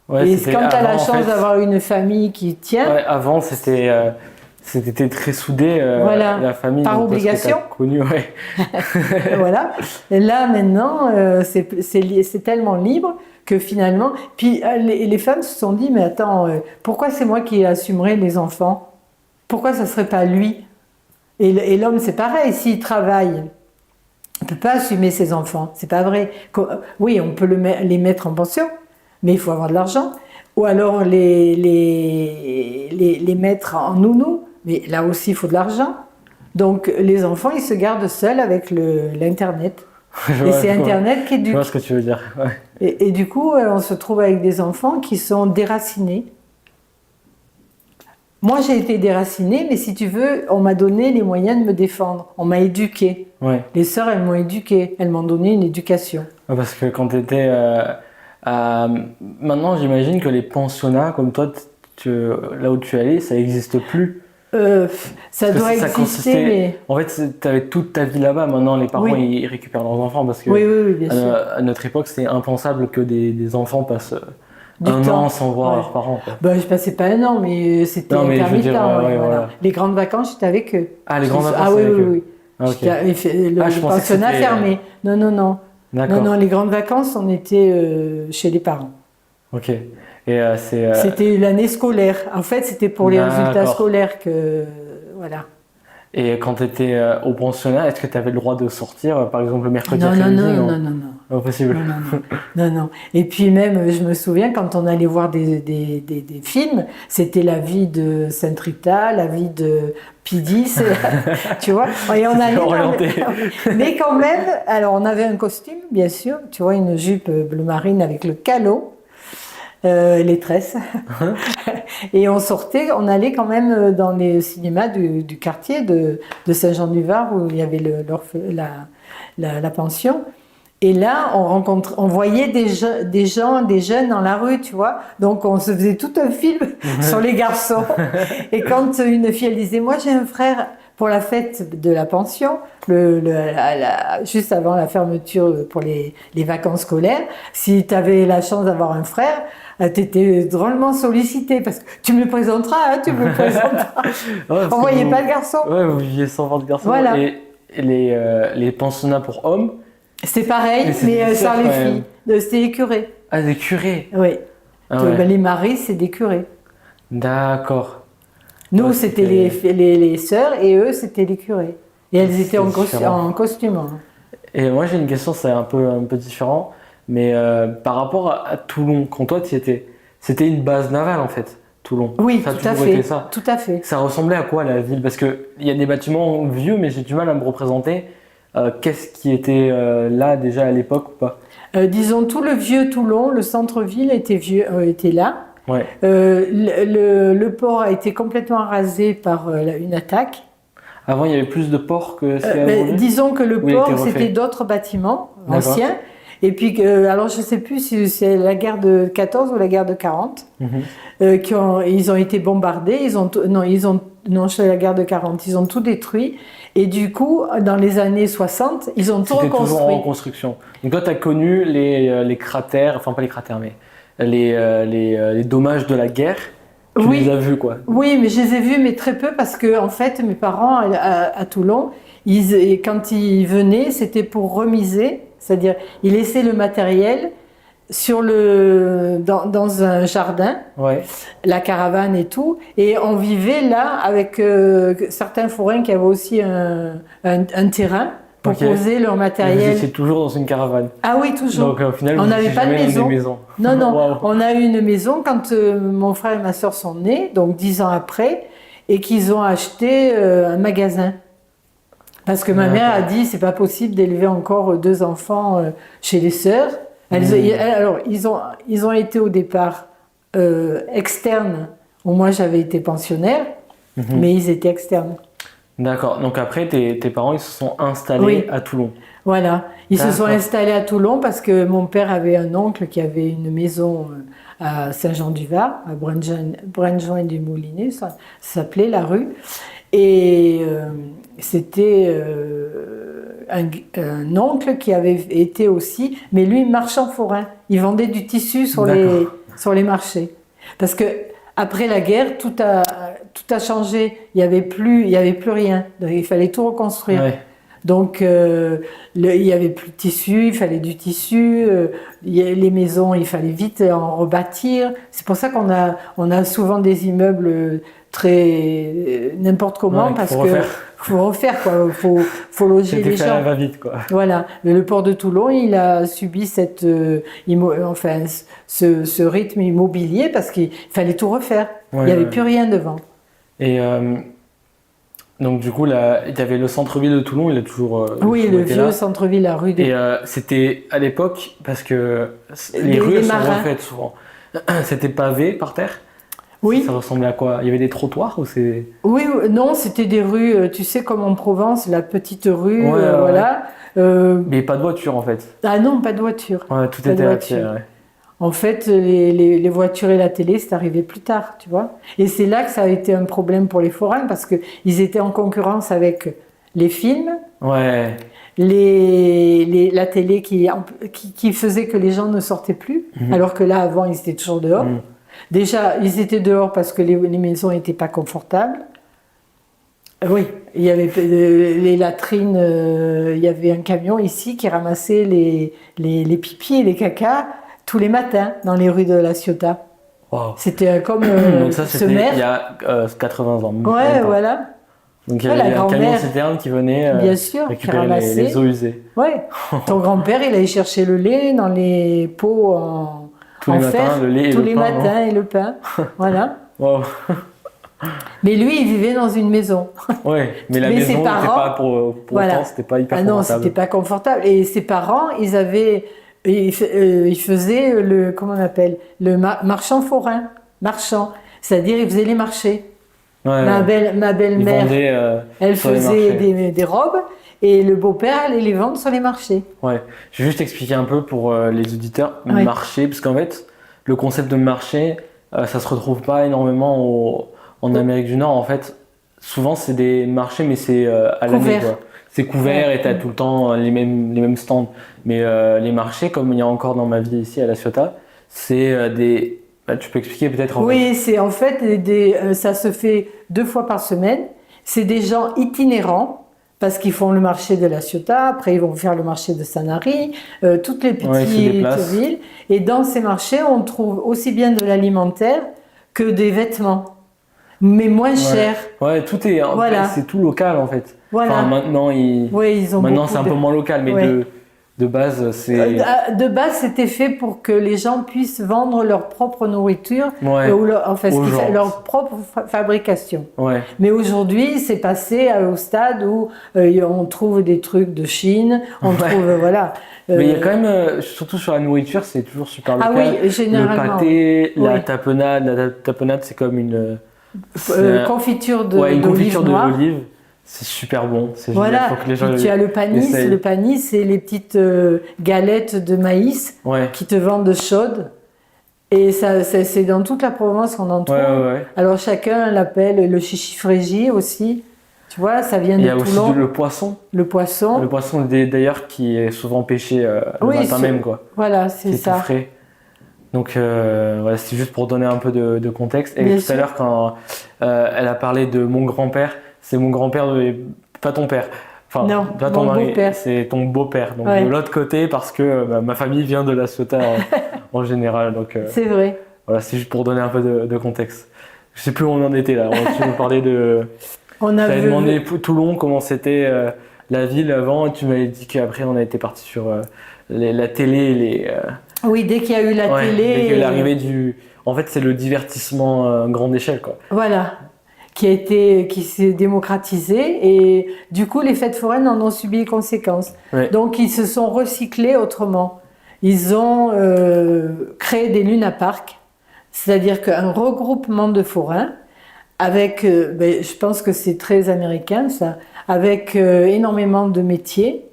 Ouais, et quand tu as la chance d'avoir une famille qui tient... Ouais, avant, c'était très soudé, voilà, la famille. par obligation. Connu, ouais. Voilà. Et là, maintenant, c'est tellement libre que finalement... Puis les femmes se sont dit, mais attends, pourquoi c'est moi qui assumerai les enfants? Pourquoi ça ne serait pas lui? Et l'homme, c'est pareil. S'il travaille, il ne peut pas assumer ses enfants. C'est pas vrai. Oui, on peut les mettre en pension, mais il faut avoir de l'argent. Ou alors les mettre en nounou. Mais là aussi, il faut de l'argent. Donc, les enfants, ils se gardent seuls avec l'Internet. Et c'est Internet qui éduque. Je vois ce que tu veux dire. Ouais. Et du coup, on se trouve avec des enfants qui sont déracinés. Moi, j'ai été déracinée, mais si tu veux, on m'a donné les moyens de me défendre. On m'a éduquée. Ouais. Les sœurs, elles m'ont éduquée. Elles m'ont donné une éducation. Parce que quand tu étais... maintenant, j'imagine que les pensionnats, comme toi, là où tu es allé, ça n'existe plus. Ça doit exister, mais... En fait, tu avais toute ta vie là-bas. Maintenant, les parents, ils récupèrent leurs enfants parce que oui, bien sûr. À notre époque, c'était impensable que des enfants passent un an sans voir leurs parents. Ben, je passais pas un an, mais c'était intermittent. Voilà. Les grandes vacances, j'étais avec eux. Ah, les grandes vacances avec eux. Oui. Le pensionnat fermé. Non. Non, les grandes vacances, on était chez les parents. Ok. Et c'était l'année scolaire. En fait, c'était pour les résultats scolaires que... Voilà. Et quand tu étais au pensionnat, est-ce que tu avais le droit de sortir, par exemple, le mercredi après-midi? Non. Impossible. Non. Et puis même, je me souviens, quand on allait voir des films, c'était la vie de Sainte Rita, la vie de Pidis, tu vois. Et on allait orienté. Mais quand même, alors on avait un costume, bien sûr, tu vois, une jupe bleu marine avec le calot. Les tresses. Et on allait quand même dans les cinémas du quartier de Saint-Jean-du-Var où il y avait la pension. Et là, on voyait des jeunes dans la rue, tu vois. Donc, on se faisait tout un film sur les garçons. Et quand une fille, elle disait, moi j'ai un frère pour la fête de la pension, juste avant la fermeture pour les vacances scolaires, si tu avais la chance d'avoir un frère, tu étais drôlement sollicité parce que tu me le présenteras, tu me le présenteras. On voyait pas le garçon. Ouais, vous viviez sans voir de garçon. Voilà. Et les pensionnats pour hommes? C'est pareil, mais sans les filles. C'était les curés. Ah, des curés? Oui. Les maris, c'est des curés. D'accord. Nous, c'était les sœurs et eux, c'était les curés. Et elles étaient en costume. Et moi, j'ai une question, c'est un peu différent. Mais par rapport à Toulon, quand toi tu y étais, c'était une base navale en fait, Toulon. Oui, ça tout à fait. Tout à fait. Ça ressemblait à quoi la ville? Parce qu'il y a des bâtiments vieux, mais j'ai du mal à me représenter. Qu'est-ce qui était là déjà à l'époque ou pas? Disons tout le vieux Toulon, le centre-ville était là. Ouais. Le port a été complètement rasé par une attaque. Avant, il y avait plus de ports que ce qu'il y a aujourd'hui? Disons que le port, c'était d'autres bâtiments anciens. Et puis, alors je ne sais plus si c'est la guerre de 14 ou la guerre de 40, ils ont été bombardés, non, c'est la guerre de 40, ils ont tout détruit. Et du coup, dans les années 60, ils ont tout reconstruit. C'était toujours en construction. Donc toi, tu as connu les cratères, enfin pas les cratères, mais les dommages de la guerre. Tu les as vus, quoi? Oui, mais je les ai vus, mais très peu, parce que en fait, mes parents à Toulon, quand ils venaient, c'était pour remiser. C'est-à-dire, il laissait le matériel dans un jardin, la caravane et tout, et on vivait là avec certains forains qui avaient aussi un terrain pour poser leur matériel. Et vous étiez toujours dans une caravane? Ah oui, toujours. Donc au final, on n'avait pas de maison. Non, non, Wow. on a eu une maison quand mon frère et ma soeur sont nés, donc 10 ans après, et qu'ils ont acheté un magasin. Parce que ma mère a dit, c'est pas possible d'élever encore 2 enfants chez les sœurs. Alors, ils ont été au départ externes, où moi j'avais été pensionnaire, mais ils étaient externes. D'accord, donc après tes parents ils se sont installés à Toulon. Voilà, ils se sont installés à Toulon parce que mon père avait un oncle qui avait une maison à Saint-Jean-du-Var, à Brunjean-du-Moulinet, ça s'appelait la rue. Et c'était un oncle qui avait été aussi, mais lui, marchand forain. Il vendait du tissu sur les marchés. Parce que après la guerre, tout a changé. Il y avait plus rien. Donc, il fallait tout reconstruire. Ouais. Donc, il y avait plus de tissu, il fallait du tissu. Les maisons, il fallait vite en rebâtir. C'est pour ça qu'on a souvent des immeubles très n'importe comment, parce que faut refaire quoi, faut loger les gens. Va vite quoi. Voilà. Mais le port de Toulon, il a subi ce rythme immobilier parce qu'il fallait tout refaire. Il n'y avait plus rien devant. Et donc du coup, là, il y avait le centre-ville de Toulon, il a toujours. Oui, le vieux centre-ville, la rue. Et c'était à l'époque parce que les rues sont refaites souvent. C'était pavé par terre. Oui. Ça ressemblait à quoi? Il y avait des trottoirs ou c'est... Oui, non, c'était des rues, tu sais, comme en Provence, la petite rue, voilà. Mais pas de voiture en fait. Ah non, pas de voiture. Ouais, tout était à pied, ouais. En fait, les voitures et la télé, c'est arrivé plus tard, tu vois. Et c'est là que ça a été un problème pour les forains, parce qu'ils étaient en concurrence avec les films, la télé qui faisait que les gens ne sortaient plus, alors que là, avant, ils étaient toujours dehors. Déjà, ils étaient dehors parce que les maisons n'étaient pas confortables. Oui, il y avait les latrines, il y avait un camion ici qui ramassait les pipis et les cacas tous les matins dans les rues de La Ciotat. Wow. C'était comme donc ça, c'était il y a 80 ans. Ouais, voilà. Donc il y avait un camion citerne qui venait récupérer les eaux usées. Ouais. Ton grand-père, il allait chercher le lait dans les pots tous les matins, le lait et tous le les pain, matins et le pain. Voilà. Wow. Mais lui, il vivait dans une maison. Oui, mais la maison n'était pas pour autant, c'était pas hyper confortable. Non, c'était pas confortable. Et ses parents, ils faisaient comment on appelle, le marchand forain. Marchand. C'est-à-dire, ils faisaient les marchés. Ma belle-mère, elle faisait des robes. Et le beau-père allait les vendre sur les marchés. Ouais, je vais juste expliquer un peu pour les auditeurs, marché, parce qu'en fait, le concept de marché, ça se retrouve pas énormément en Amérique du Nord. En fait, souvent c'est des marchés, mais c'est à l'année. C'est couvert et tu as tout le temps les mêmes stands. Mais les marchés, comme il y a encore dans ma vie ici à La Ciotat, c'est des... tu peux expliquer peut-être Oui, c'est en fait, ça se fait 2 fois par semaine. C'est des gens itinérants. Parce qu'ils font le marché de La Ciotat, après ils vont faire le marché de Sanary, toutes les petites villes. Et dans ces marchés, on trouve aussi bien de l'alimentaire que des vêtements, mais moins cher. Ouais, tout est, c'est tout local en fait. Voilà. Enfin, maintenant, maintenant c'est un peu moins local, mais de base, c'est... De base, c'était fait pour que les gens puissent vendre leur propre nourriture, leur propre fabrication. Ouais. Mais aujourd'hui, c'est passé au stade où on trouve des trucs de Chine, on trouve, voilà. Mais il y a quand même, surtout sur la nourriture, c'est toujours super local. Ah oui, généralement. Le pâté, la tapenade. La tapenade, c'est comme une... confiture une confiture d'olive. C'est super bon, c'est voilà. Faut que les gens tu as le panis. essayent. Le panis, c'est les petites galettes de maïs qui te vendent chaudes. Et c'est dans toute la Provence qu'on en trouve. Alors chacun l'appelle le chichi-frégie aussi. Tu vois, ça vient de Toulon. Il y a aussi le poisson. Le poisson. Le poisson d'ailleurs qui est souvent pêché le matin même. Quoi. Voilà, c'est ça. Tout frais. Donc c'est juste pour donner un peu de contexte. Et tout à l'heure, quand elle a parlé de mon grand-père, c'est mon grand-père, pas ton père. Enfin, Non, pas ton mon mari, beau-père. c'est ton beau-père. Donc Ouais. de l'autre côté, parce que ma famille vient de La Ciotat en général. Donc C'est vrai. voilà, c'est juste pour donner un peu de contexte. Je sais plus où on en était là. Tu nous parlais de. On Tu a avais vu, demandé Toulon comment c'était la ville avant, et tu m'avais dit qu'après on a été parti sur la télé, oui, dès qu'il y a eu la ouais, télé. dès qu'il y a eu l'arrivée du. En fait, c'est le divertissement grande échelle, quoi. Voilà. Qui s'est démocratisé et du coup les fêtes foraines en ont subi les conséquences. Ouais. Donc ils se sont recyclés autrement. Ils ont créé des lunaparks, c'est-à-dire qu'un regroupement de forains avec, je pense que c'est très américain ça, avec énormément de métiers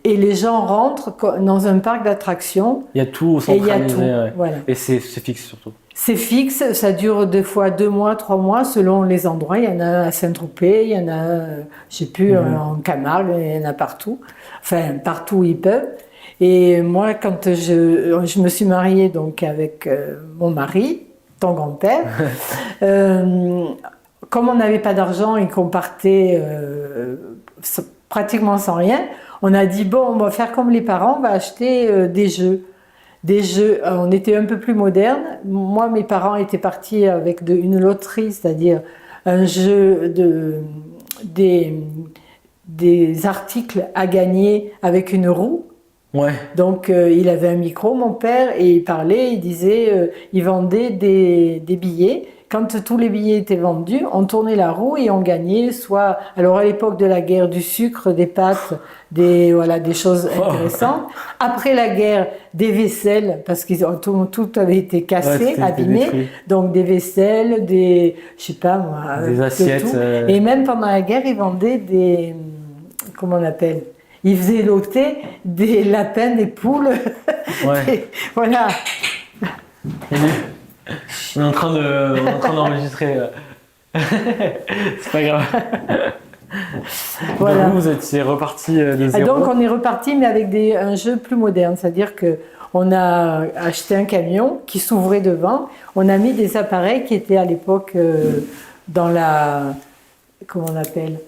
et les gens rentrent dans un parc d'attractions. Il y a tout Et il y a centralisé. tout. Ouais. Voilà. Et c'est fixe surtout. C'est fixe, ça dure des fois 2 mois, 3 mois selon les endroits. Il y en a à Saint-Tropez, il y en a, je sais plus, en Camargue, il y en a partout. Enfin, partout où ils peuvent. Et moi, quand je me suis mariée donc avec mon mari, ton grand-père, comme on n'avait pas d'argent et qu'on partait pratiquement sans rien, on a dit bon, on va faire comme les parents, on va acheter des jeux. Des jeux, on était un peu plus moderne. Moi, mes parents étaient partis avec une loterie, c'est-à-dire un jeu des articles à gagner avec une roue. Ouais. Donc, il avait un micro, mon père, et il parlait, il disait, il vendait des billets. Quand tous les billets étaient vendus, on tournait la roue et on gagnait soit, alors à l'époque de la guerre, du sucre, des pâtes, des choses intéressantes. Après la guerre, des vaisselles, parce que tout avait été cassé, abîmé. Donc des vaisselles, je sais pas moi, des assiettes. Et même pendant la guerre, ils vendaient comment on appelle? Ils faisaient loter des lapins, des poules. Ouais. Voilà. On est en train d'enregistrer. C'est pas grave. Voilà. Donc vous étiez reparti de zéro. Donc on est reparti, mais avec un jeu plus moderne. C'est-à-dire qu'on a acheté un camion qui s'ouvrait devant. On a mis des appareils qui étaient à l'époque dans la. Comment on appelle?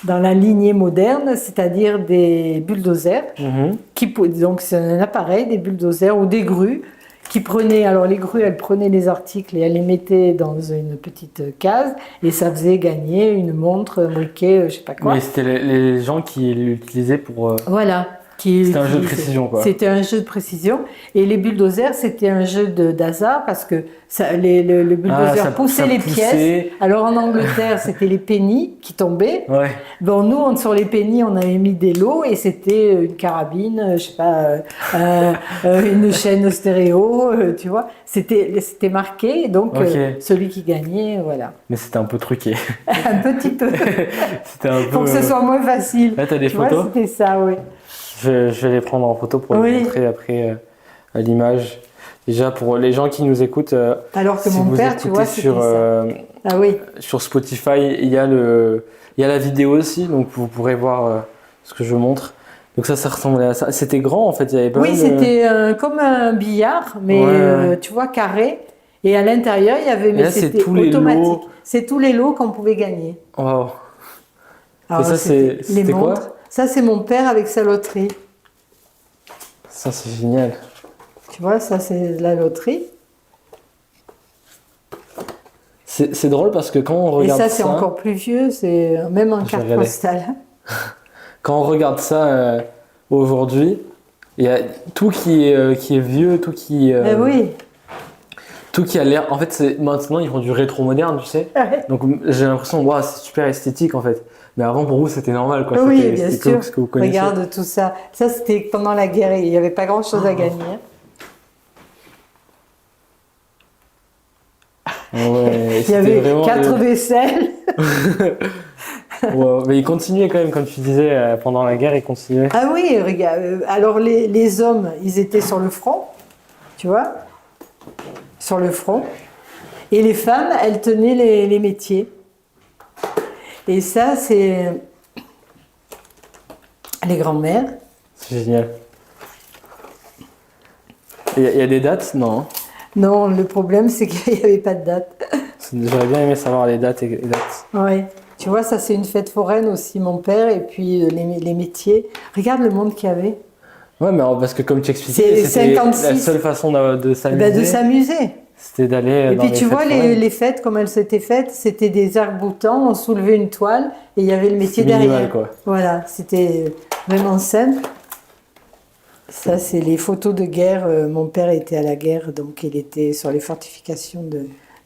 Dans la lignée moderne, c'est-à-dire des bulldozers. Donc c'est un appareil, des bulldozers ou des grues qui prenaient, alors les grues, elles prenaient les articles et elles les mettaient dans une petite case et ça faisait gagner une montre, un briquet, je sais pas quoi. Mais c'était les gens qui l'utilisaient pour... Voilà. C'était un jeu de précision, quoi. C'était un jeu de précision. Et les bulldozers, c'était un jeu d'hasard parce que le bulldozer poussait les pièces. Alors en Angleterre, c'était les pennies qui tombaient. Ouais. Bon, nous, sur les pennies, on avait mis des lots et c'était une carabine, je sais pas, une chaîne stéréo, tu vois. C'était marqué, donc celui qui gagnait, voilà. Mais c'était un peu truqué. Un petit peu. C'était un peu... Pour que ce soit moins facile. Là, t'as des photos? C'était ça, oui. Je vais les prendre en photo pour les montrer après à l'image. Déjà, pour les gens qui nous écoutent, alors que si mon vous père, tu vois, c'était ça. Sur Spotify, il y a la vidéo aussi, donc vous pourrez voir ce que je montre. Donc ça ressemblait à ça. C'était grand en fait, il y avait pas mal de... c'était comme un billard, mais tu vois, carré. Et à l'intérieur, il y avait, mais c'était automatique. C'est tous les lots qu'on pouvait gagner. Wow. Alors, et ça, c'était quoi? Ça, c'est mon père avec sa loterie. Ça, c'est génial. Tu vois, ça, c'est la loterie. C'est drôle parce que quand on regarde ça... Et ça, c'est encore plus vieux, c'est même en carte postale. Quand on regarde ça aujourd'hui, il y a tout qui est vieux, tout qui... oui. Tout qui a l'air... En fait, maintenant, ils font du rétro-moderne, tu sais. Ouais. Donc, j'ai l'impression, wow, c'est super esthétique, en fait. Mais avant, pour vous, c'était normal, quoi. Oui, bien sûr. Ce que vous connaissez. Regarde tout ça. Ça, c'était pendant la guerre. Il n'y avait pas grand-chose à gagner. Ouais, il y avait 4 vaisselles. Wow. Mais ils continuaient quand même, comme tu disais, pendant la guerre, ils continuaient. Ah oui, regarde. Alors, les hommes, ils étaient sur le front, tu vois, sur le front. Et les femmes, elles tenaient les métiers. Et ça, c'est les grands-mères. C'est génial. Il y a des dates? Non. Non, le problème, c'est qu'il n'y avait pas de date. J'aurais bien aimé savoir les dates et dates. Oui. Tu vois, ça c'est une fête foraine aussi, mon père, et puis les métiers. Regarde le monde qu'il y avait. Ouais, mais parce que comme tu expliquais, C'est c'était 56. la seule façon de s'amuser. De s'amuser. C'était d'aller Et dans puis les tu fêtes vois, foraines. les fêtes, comme elles s'étaient faites, c'était des arcs-boutants, on soulevait une toile et il y avait le métier C'est minimal, derrière. quoi. Voilà, c'était vraiment simple. Ça, c'est les photos de guerre. Mon père était à la guerre, donc il était sur les fortifications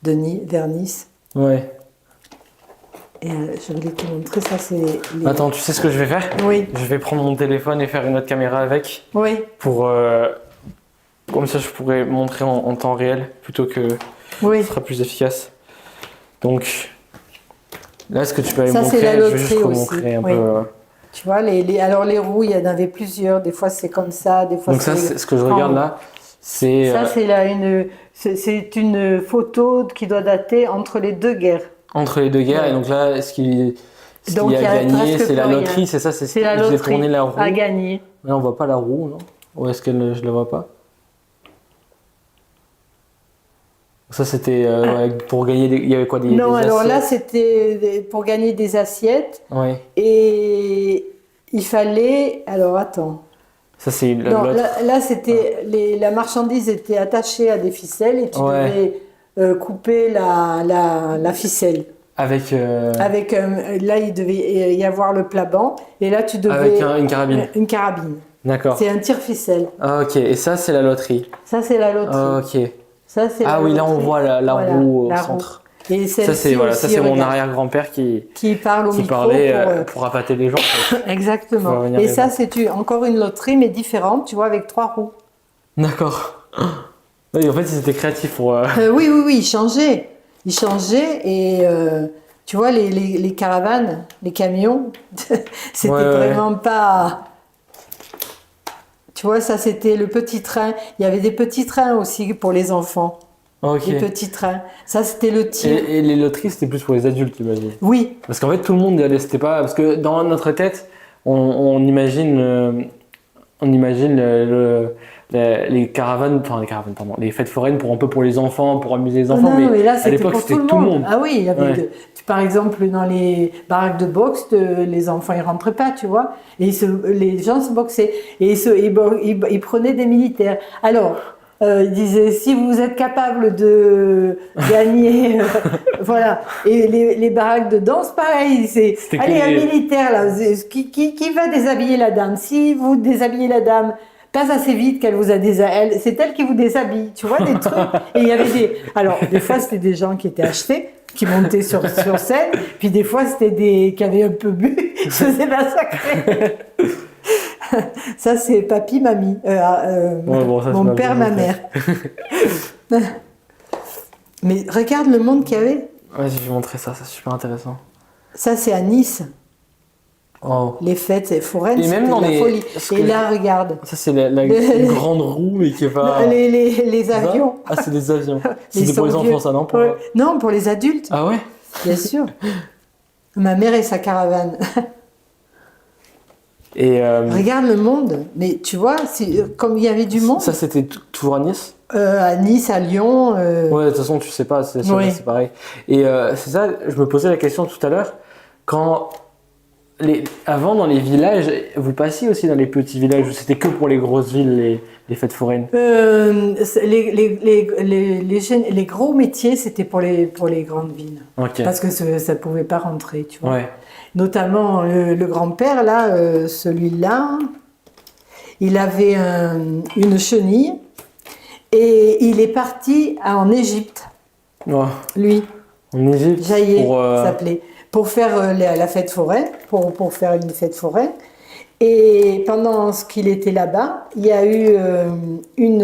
vers Nice. Ouais. Et je voulais te montrer, ça c'est... Attends, tu sais ce que je vais faire? Oui, Je vais prendre mon téléphone et faire une autre caméra avec oui, pour comme ça je pourrais montrer en temps réel plutôt que oui. ce sera plus efficace. Donc là, ce que tu peux me Ça, c'est montrer, la je vais juste loterie remontrer un aussi, peu. oui. Tu vois, alors les roues, il y en avait plusieurs. Des fois c'est comme ça, des fois Donc ça, c'est ce que je regarde là, c'est Ça, c'est une photo qui doit dater entre les deux guerres. entre les deux guerres. Ouais. Et donc là, ce qu'il Donc, a il y a gagné, presque c'est la plus loterie, rien. c'est ça, C'est la il faisait loterie tourner la roue. à gagner. Là, on voit pas la roue, non? Ou est-ce que je la vois pas? Ça, c'était pour gagner il y avait quoi, Non, des alors là, assiettes? c'était pour gagner des assiettes. Ouais. Et il fallait... Alors, attends. Ça, c'est Non, l'autre. là c'était... La marchandise était attachée à des ficelles et tu Ouais. devais couper la ficelle. Avec, Avec, là, il devait y avoir le plaban. Et là, tu devais... avec une carabine. Une carabine. D'accord. C'est un tire-ficelle. Ah, ok, et ça, c'est la loterie. Ça, c'est la loterie. Ah, ok. Ça, c'est Ah la oui, là, on loterie. voit la Voilà, roue au la centre. roue. Et Ça, celle-ci ça, aussi, c'est mon regarde, arrière-grand-père qui parle au micro parlait pour, pour appâter les gens. Pour Exactement. venir Et les ça, voir. c'est encore une loterie, mais différente, tu vois, avec 3 roues. D'accord. Oui, en fait, ils étaient créatifs pour. Oui, ils changeaient. Ils changeaient et tu vois, les caravanes, les camions, c'était Ouais, ouais. vraiment pas... Tu vois, ça, c'était le petit train. Il y avait des petits trains aussi pour les enfants. Ok. Des petits trains. Ça, c'était le tir. Et les loteries, c'était plus pour les adultes, j'imagine. Oui, Parce qu'en fait, tout le monde y allait. C'était pas. Parce que dans notre tête, on imagine. On imagine les caravanes, pardon, les fêtes foraines pour un peu pour les enfants, pour amuser les enfants. non, mais là, à c'était l'époque, pour c'était tout le monde. Ah oui, il y avait Ouais. par exemple, dans les baraques de boxe, les enfants, ils rentraient pas, tu vois. Et les gens se boxaient. Et ils prenaient des militaires. Alors, ils disaient, si vous êtes capable de gagner, voilà. Et les baraques de danse, pareil. C'était Allez, que un les- militaire, là, qui va déshabiller la dame? Si vous déshabillez la dame, pas assez vite qu'elle vous a déshabillé. C'est elle qui vous déshabille, tu vois, des trucs. Et il y avait Alors, des fois, c'était des gens qui étaient achetés, qui montaient sur scène, puis des fois, c'était qui avaient un peu bu, je faisais massacrer. Ça, c'est papy, mamie. Ouais, bon, ça, mon c'est père, ma ma mère. Mais regarde le monde qu'il y avait. Ouais, je vais montrer ça, c'est super intéressant. Ça, c'est à Nice. Oh. Les fêtes foraines, Et même c'était dans de la les- folie. ce Et que- là, regarde. Ça, c'est une grande roue, mais qui est pas. Les C'est ça avions. Ah, c'est des avions. Ils C'était pour les sont enfants, vieux. ça, non? Ouais. Non, pour les adultes, Ah ouais? bien sûr. Ma mère et sa caravane. Et Regarde le monde. Mais tu vois, comme il y avait du monde, ça, c'était toujours à Nice? à Nice, à Lyon. Ouais, de toute façon, tu sais pas, c'est Oui. c'est pareil. Et c'est ça, je me posais la question tout à l'heure, quand avant dans les villages, vous passiez aussi dans les petits villages où c'était que pour les grosses villes, les fêtes foraines? Les gros métiers, c'était pour les grandes villes. Ok. Parce que ça ne pouvait pas rentrer, tu vois. Ouais. Notamment le grand-père, là, celui-là, il avait une chenille et il est parti en Égypte, Oh, lui, en Égypte. Jaïé pour, s'appelait, pour faire la fête foraine, pour faire une fête foraine. Et pendant qu'il était là-bas, il y a eu une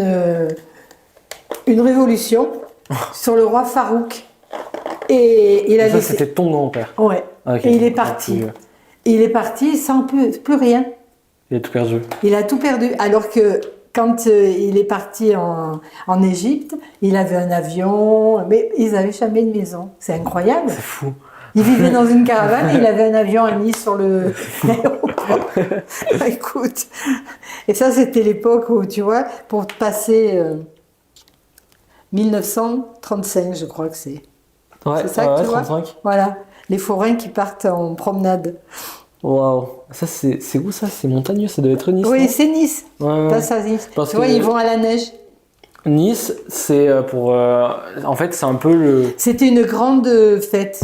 révolution sur le roi Farouk. Et il a ça, laissé... c'était ton grand-père. Ouais. Ok. Et il est Ah, parti. puis, Il est parti sans plus rien. il a tout perdu. Il a tout perdu. Alors que quand il est parti en Égypte, il avait un avion, mais ils n'avaient jamais de maison. C'est incroyable. C'est fou. Il vivait dans une caravane et il avait un avion à Nice sur l'aéroport. Écoute. Et ça, c'était l'époque où, tu vois, pour passer 1935, je crois que c'est. Ouais, C'est ça que tu vois 35. Voilà. les forains qui partent en promenade. Waouh. Ça, c'est où ça? C'est montagneux, ça doit être Nice. Oui, non c'est Nice. Ouais. Passe à Nice. Parce Tu vois, que- ils vont à la neige. Nice, c'est pour. En fait, c'est un peu le. C'était une grande fête.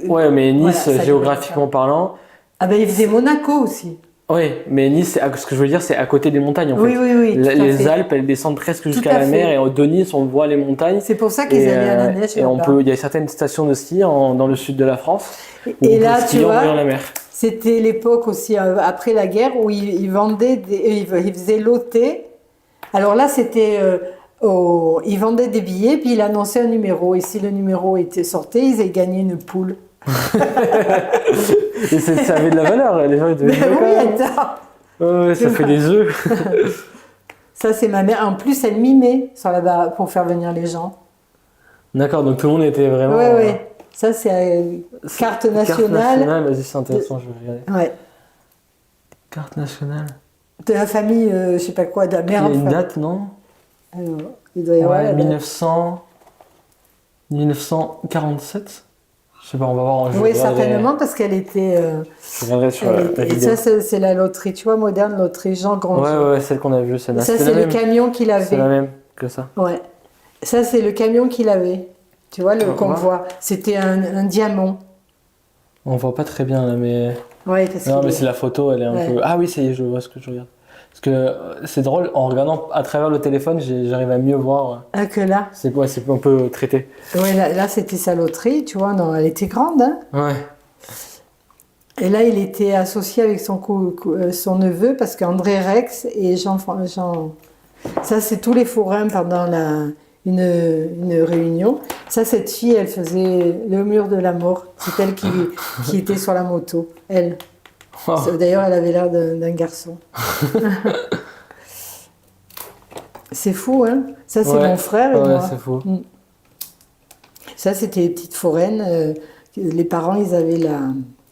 Ouais, mais Nice, Voilà, ça géographiquement parlant. Ah ben, ils faisaient Monaco aussi. Oui, mais Nice, ce que je veux dire, c'est à côté des montagnes en fait. Oui, oui, oui. tout à Les fait. Alpes, elles descendent presque Tout jusqu'à à la fait. mer et de Nice, on voit les montagnes. C'est pour ça qu'ils allaient à la neige. Et là-bas. il y a certaines stations de ski dans le sud de la France où Et on là, peut tu skier en vois, voyant la mer. c'était l'époque aussi, après la guerre, où ils vendaient, ils faisaient loter. Alors là, c'était, ils vendaient des billets, puis ils annonçaient un numéro. Et si le numéro était sorti, ils avaient gagné une poule. Et ça avait de la valeur, les gens ils devaient Mais jouer quand oui, même. attends. Ouais, ça fait des œufs. Ça, c'est ma mère. En plus, elle mimait sur pour faire venir les gens. D'accord, donc tout le monde était vraiment. Ouais, ouais. Ça, c'est carte Carte nationale. nationale, vas-y, c'est intéressant, je vais regarder. Ouais. Carte nationale. De la famille, je sais pas quoi, de la Il y mère. a une enfin. date, non? Alors, il doit y avoir Ouais, la date. 1947? Je sais pas, on va voir. Oui, certainement, parce qu'elle était. Je regarderai sur la Et vidéo. ça, c'est la loterie, tu vois, moderne, loterie Jean Granger. Ouais, celle qu'on a vue, celle-là. Ça, C'était c'est la le même. camion qu'il C'est la avait. même que ça. Ouais. Ça, c'est le camion qu'il avait. Tu vois, le On qu'on voit. voit. C'était un diamant. On voit pas très bien là, mais. Ouais, parce Non, qu'il mais est- c'est la photo, elle est un Ouais. peu. Ah oui, ça y est, je vois ce que je regarde. Parce que c'est drôle, en regardant à travers le téléphone, j'arrive à mieux voir. Ah, que là. C'est quoi, c'est un peu traité. Ouais, là, c'était sa loterie, tu vois. Non, elle était grande, hein. Ouais. Et là, il était associé avec son neveu, parce qu'André Rex et Jean. Ça, c'est tous les forains pendant une réunion. Ça, cette fille, elle faisait le mur de la mort. C'est elle qui était sur la moto. Elle. Oh. D'ailleurs, elle avait l'air d'un garçon. C'est fou, hein? Ça, c'est Ouais. mon frère et Ouais, moi. c'est fou. Ça, c'était les petites foraines. Les parents, ils avaient la.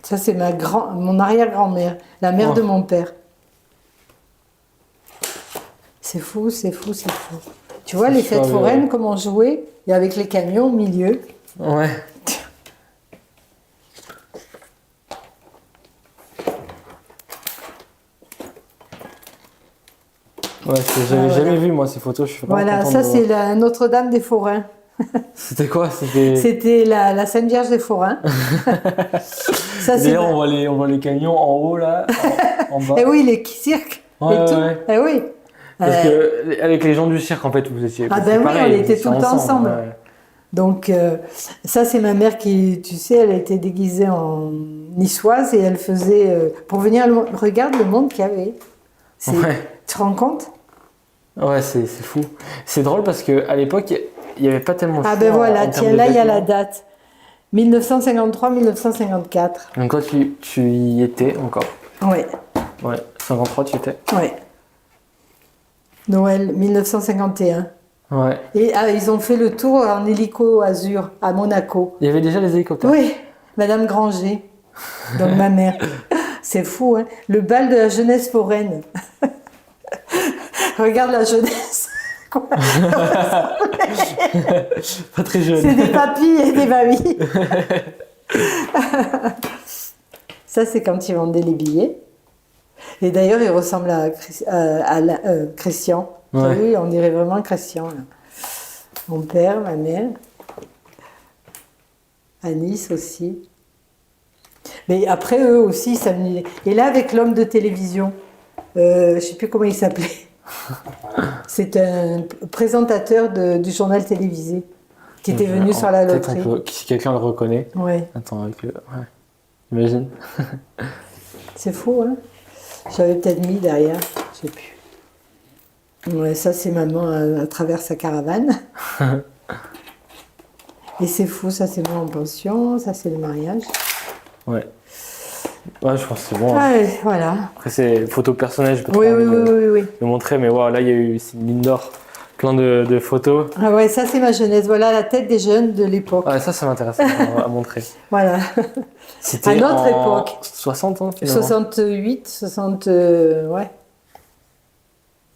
Ça, c'est mon arrière-grand-mère, la mère Oh. de mon père. C'est fou, c'est fou, c'est fou. Tu vois, C'est les fêtes fabuleux. foraines, comment on jouait, et avec les camions au milieu. Ouais. Ouais, j'avais voilà. jamais vu moi ces photos, je suis vraiment Voilà, content ça, de c'est voir. la Notre-Dame des Forains. C'était quoi? C'était. C'était la Sainte Vierge des Forains. Ça, c'est. D'ailleurs, on voit les camions en haut là, en bas. Eh oui, les cirques Ouais, et ouais, tout. ouais. Eh oui. Parce que avec les gens du cirque, en fait, vous étiez. Ah c'était ben oui, pareil, on vous était étiez tout le temps ensemble. ouais. Donc, ça, c'est ma mère qui, tu sais, elle était déguisée en niçoise et elle faisait. Pour venir, regarde le monde qu'il y avait. Ouais. Tu te rends compte? Ouais, c'est fou. C'est drôle parce qu'à l'époque, il n'y avait pas tellement de Ah choix ben voilà, en termes tiens, de là, il y a la vêtements. date. 1953-1954. Donc, toi, tu y étais encore. Ouais, Ouais, 53, tu y étais. ouais. Noël 1951. Ouais. Et ils ont fait le tour en hélico Azur à Monaco. Il y avait déjà les hélicoptères. Oui, Madame Granger, donc ma mère. C'est fou, hein. Le bal de la jeunesse foraine. Regarde la jeunesse. Pas très jeune. C'est des papis et des mamies. Ça, c'est quand ils vendaient les billets. Et d'ailleurs, il ressemble à Christian. Ouais. Oui, on dirait vraiment Christian. Là. Mon père, ma mère. À Nice aussi. Mais après, eux aussi, ça me... Et là, avec l'homme de télévision, je ne sais plus comment il s'appelait. C'est un présentateur du journal télévisé qui était venu sur la Peut-être loterie. si quelqu'un le reconnaît. Ouais, Attends, avec le. Ouais. Imagine. c'est fou, hein. J'avais peut-être mis derrière, je sais plus. Ouais, ça c'est maman à travers sa caravane. Et c'est fou, ça c'est moi en pension, ça c'est le mariage. Ouais. Ouais, je pense que c'est bon. Ouais, voilà. Après, c'est photo personnelle, je peux Oui, pas oui, oui, oui, oui. le montrer, mais voilà, là, il y a eu c'est une mine d'or. Plein de photos. Ah ouais, ça c'est ma jeunesse. Voilà la tête des jeunes de l'époque. Ouais, ça m'intéresse à montrer. Voilà. C'était À notre en époque. 60 ans, finalement. 68, 60, ouais.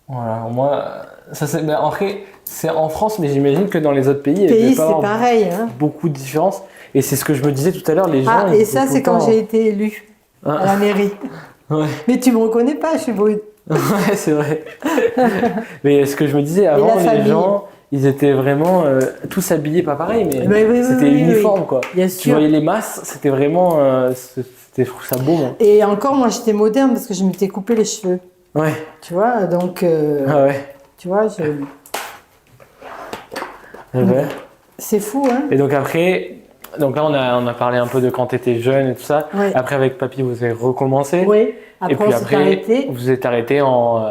Voilà, moi, ça c'est. Mais après, c'est en France, mais j'imagine que dans les autres pays, il y Pays, avait c'est pas pareil, hein. beaucoup de différences. Et c'est ce que je me disais tout à l'heure, les gens... Ah, et ça, c'est quand j'ai été élue à la mairie. Ouais. Mais tu me reconnais pas, je suis brune. Ouais, c'est vrai. Mais ce que je me disais, avant, les gens, ils étaient vraiment tous habillés, pas pareil, mais c'était uniforme, quoi. Bien tu sûr. voyais les masses, c'était vraiment... je trouve ça beau, moi. Et encore, moi, j'étais moderne parce que je m'étais coupé les cheveux. Ouais. Tu vois, donc... Ah ouais. Tu vois, Ouais. C'est fou, hein. Et donc après... Donc là, on a parlé un peu de quand tu étais jeune et tout ça. Ouais. Après, avec papy, vous avez recommencé. Oui. Et puis après, vous êtes arrêté en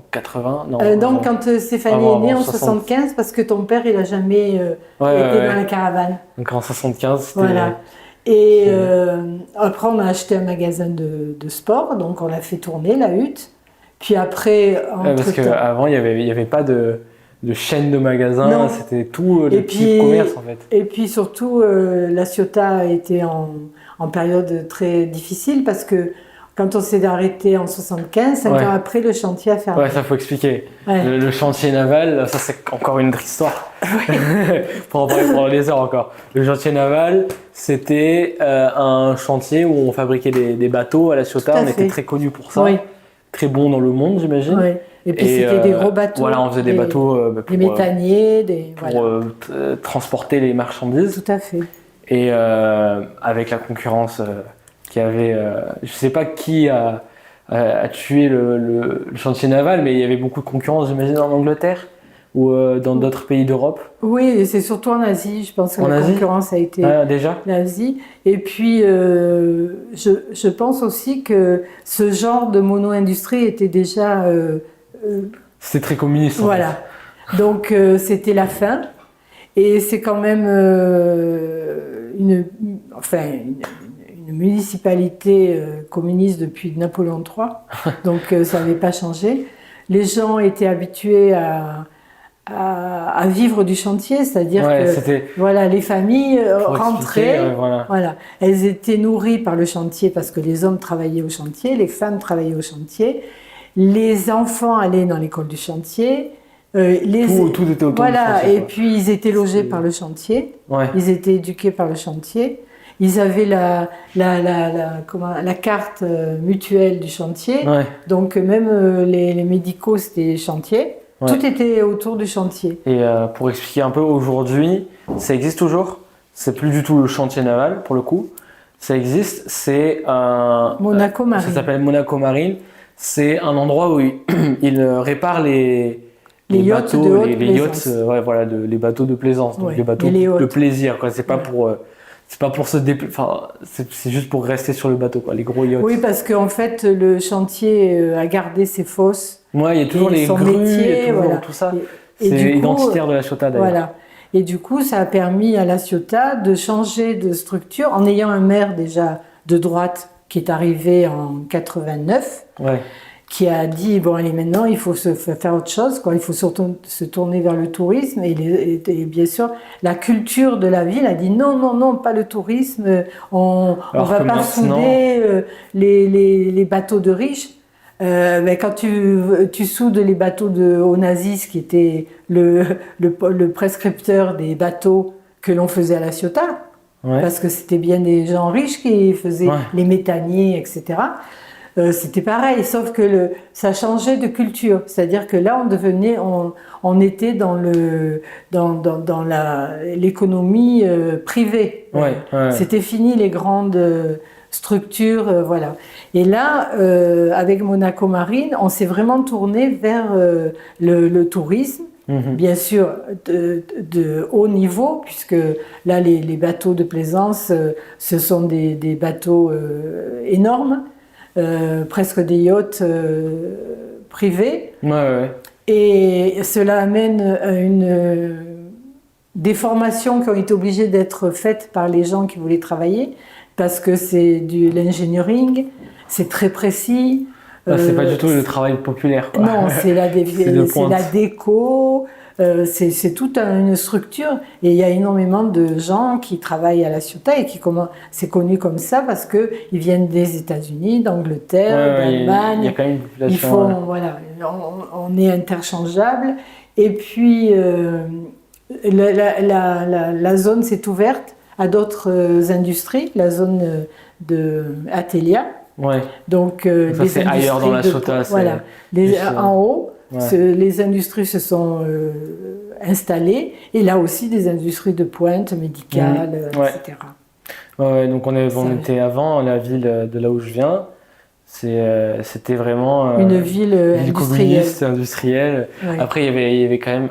80 non, donc, quand Stéphanie est née en 75, parce que ton père, il n'a jamais été dans la caravane. Donc en 75, c'était... Voilà. Et après, on a acheté un magasin de sport, donc on a fait tourner la hutte. Puis après, parce qu'avant, il y avait pas de chaîne de magasins, c'était tout le petit commerce en fait. Et puis surtout, La Ciotat était en période très difficile parce que quand on s'est arrêté en 75, 5 ans après, le chantier a fermé. Ouais, ça faut expliquer. Ouais. Le chantier naval, ça c'est encore une autre histoire. Pour en parler pendant des heures encore. Le chantier naval, c'était un chantier où on fabriquait des bateaux à La Ciotat. On était très connus pour ça. Oui. Très bon dans le monde, j'imagine. Oui. Et puis c'était des gros bateaux. Voilà, on faisait des bateaux pour, des méthaniers, pour transporter les marchandises. Tout à fait. Et avec la concurrence qui avait, je sais pas qui a tué le chantier naval, mais il y avait beaucoup de concurrence, j'imagine, en Angleterre ou dans d'autres pays d'Europe. Oui, et c'est surtout en Asie, je pense que la concurrence a été déjà l'Asie. Et puis, je pense aussi que ce genre de mono-industrie était déjà... c'était très communiste. Voilà. Donc, c'était la fin. Et c'est quand même une municipalité communiste depuis Napoléon III. Donc, ça n'avait pas changé. Les gens étaient habitués à vivre du chantier, c'est-à-dire que les familles rentraient, elles étaient nourries par le chantier parce que les hommes travaillaient au chantier, les femmes travaillaient au chantier, les enfants allaient dans l'école du chantier, tout était autour du chantier. Et puis ils étaient logés par le chantier, ils étaient éduqués par le chantier. Ils avaient la carte mutuelle du chantier, donc même les médicaux c'était chantier. Ouais. Tout était autour du chantier. Et pour expliquer un peu, aujourd'hui, ça existe toujours. C'est plus du tout le chantier naval, pour le coup. Ça existe, c'est un... Monaco Marine. Ça s'appelle Monaco Marine. C'est un endroit où ils réparent les bateaux, les yachts, les bateaux de plaisance, donc les bateaux de plaisir, quoi. C'est pas pour se déplacer, enfin, c'est juste pour rester sur le bateau, quoi, les gros yachts. Oui, parce qu'en fait, le chantier a gardé ses fosses. Ouais, il y a toujours les grues, il y a toujours tout ça. C'est identitaire de La Ciotat, d'ailleurs. Voilà. Et du coup, ça a permis à La Ciotat de changer de structure en ayant un maire déjà de droite qui est arrivé en 89, qui a dit, bon, allez, maintenant, il faut faire autre chose, quoi. Il faut surtout se tourner vers le tourisme. Et bien sûr, la culture de la ville a dit, non, pas le tourisme, on va pas souder les bateaux de riches. Mais quand tu soudes les bateaux de Onassis, qui était le prescripteur des bateaux que l'on faisait à La Ciotat, parce que c'était bien des gens riches qui faisaient les méthaniers, etc. C'était pareil, sauf que ça changeait de culture. C'est-à-dire que là, on était dans l'économie privée. C'était fini les grandes structures, voilà. Et là, avec Monaco Marine, on s'est vraiment tourné vers le tourisme, bien sûr de haut niveau, puisque là, les bateaux de plaisance, ce sont des bateaux énormes, presque des yachts privés. Et cela amène des formations qui ont été obligées d'être faites par les gens qui voulaient travailler, parce que c'est de l'engineering, c'est très précis. C'est pas du tout le travail populaire, quoi. Non, c'est la déco, c'est toute une structure. Et il y a énormément de gens qui travaillent à La Ciotat et c'est connu comme ça parce qu'ils viennent des États-Unis, d'Angleterre, d'Allemagne. Il y a quand même une population. On est interchangeables. Et puis, la zone s'est ouverte à d'autres industries, la zone de Atelia. Ouais. Donc, Ça, les c'est ailleurs dans la industries Ciotat. voilà, en haut, Ouais. les industries se sont installées, et là aussi des industries de pointe, médicales, Ouais. etc. Ouais, donc on était avant la ville de là où je viens. C'était vraiment Une ville ville industrielle. communiste, industrielle. Ouais. Après, il y avait quand même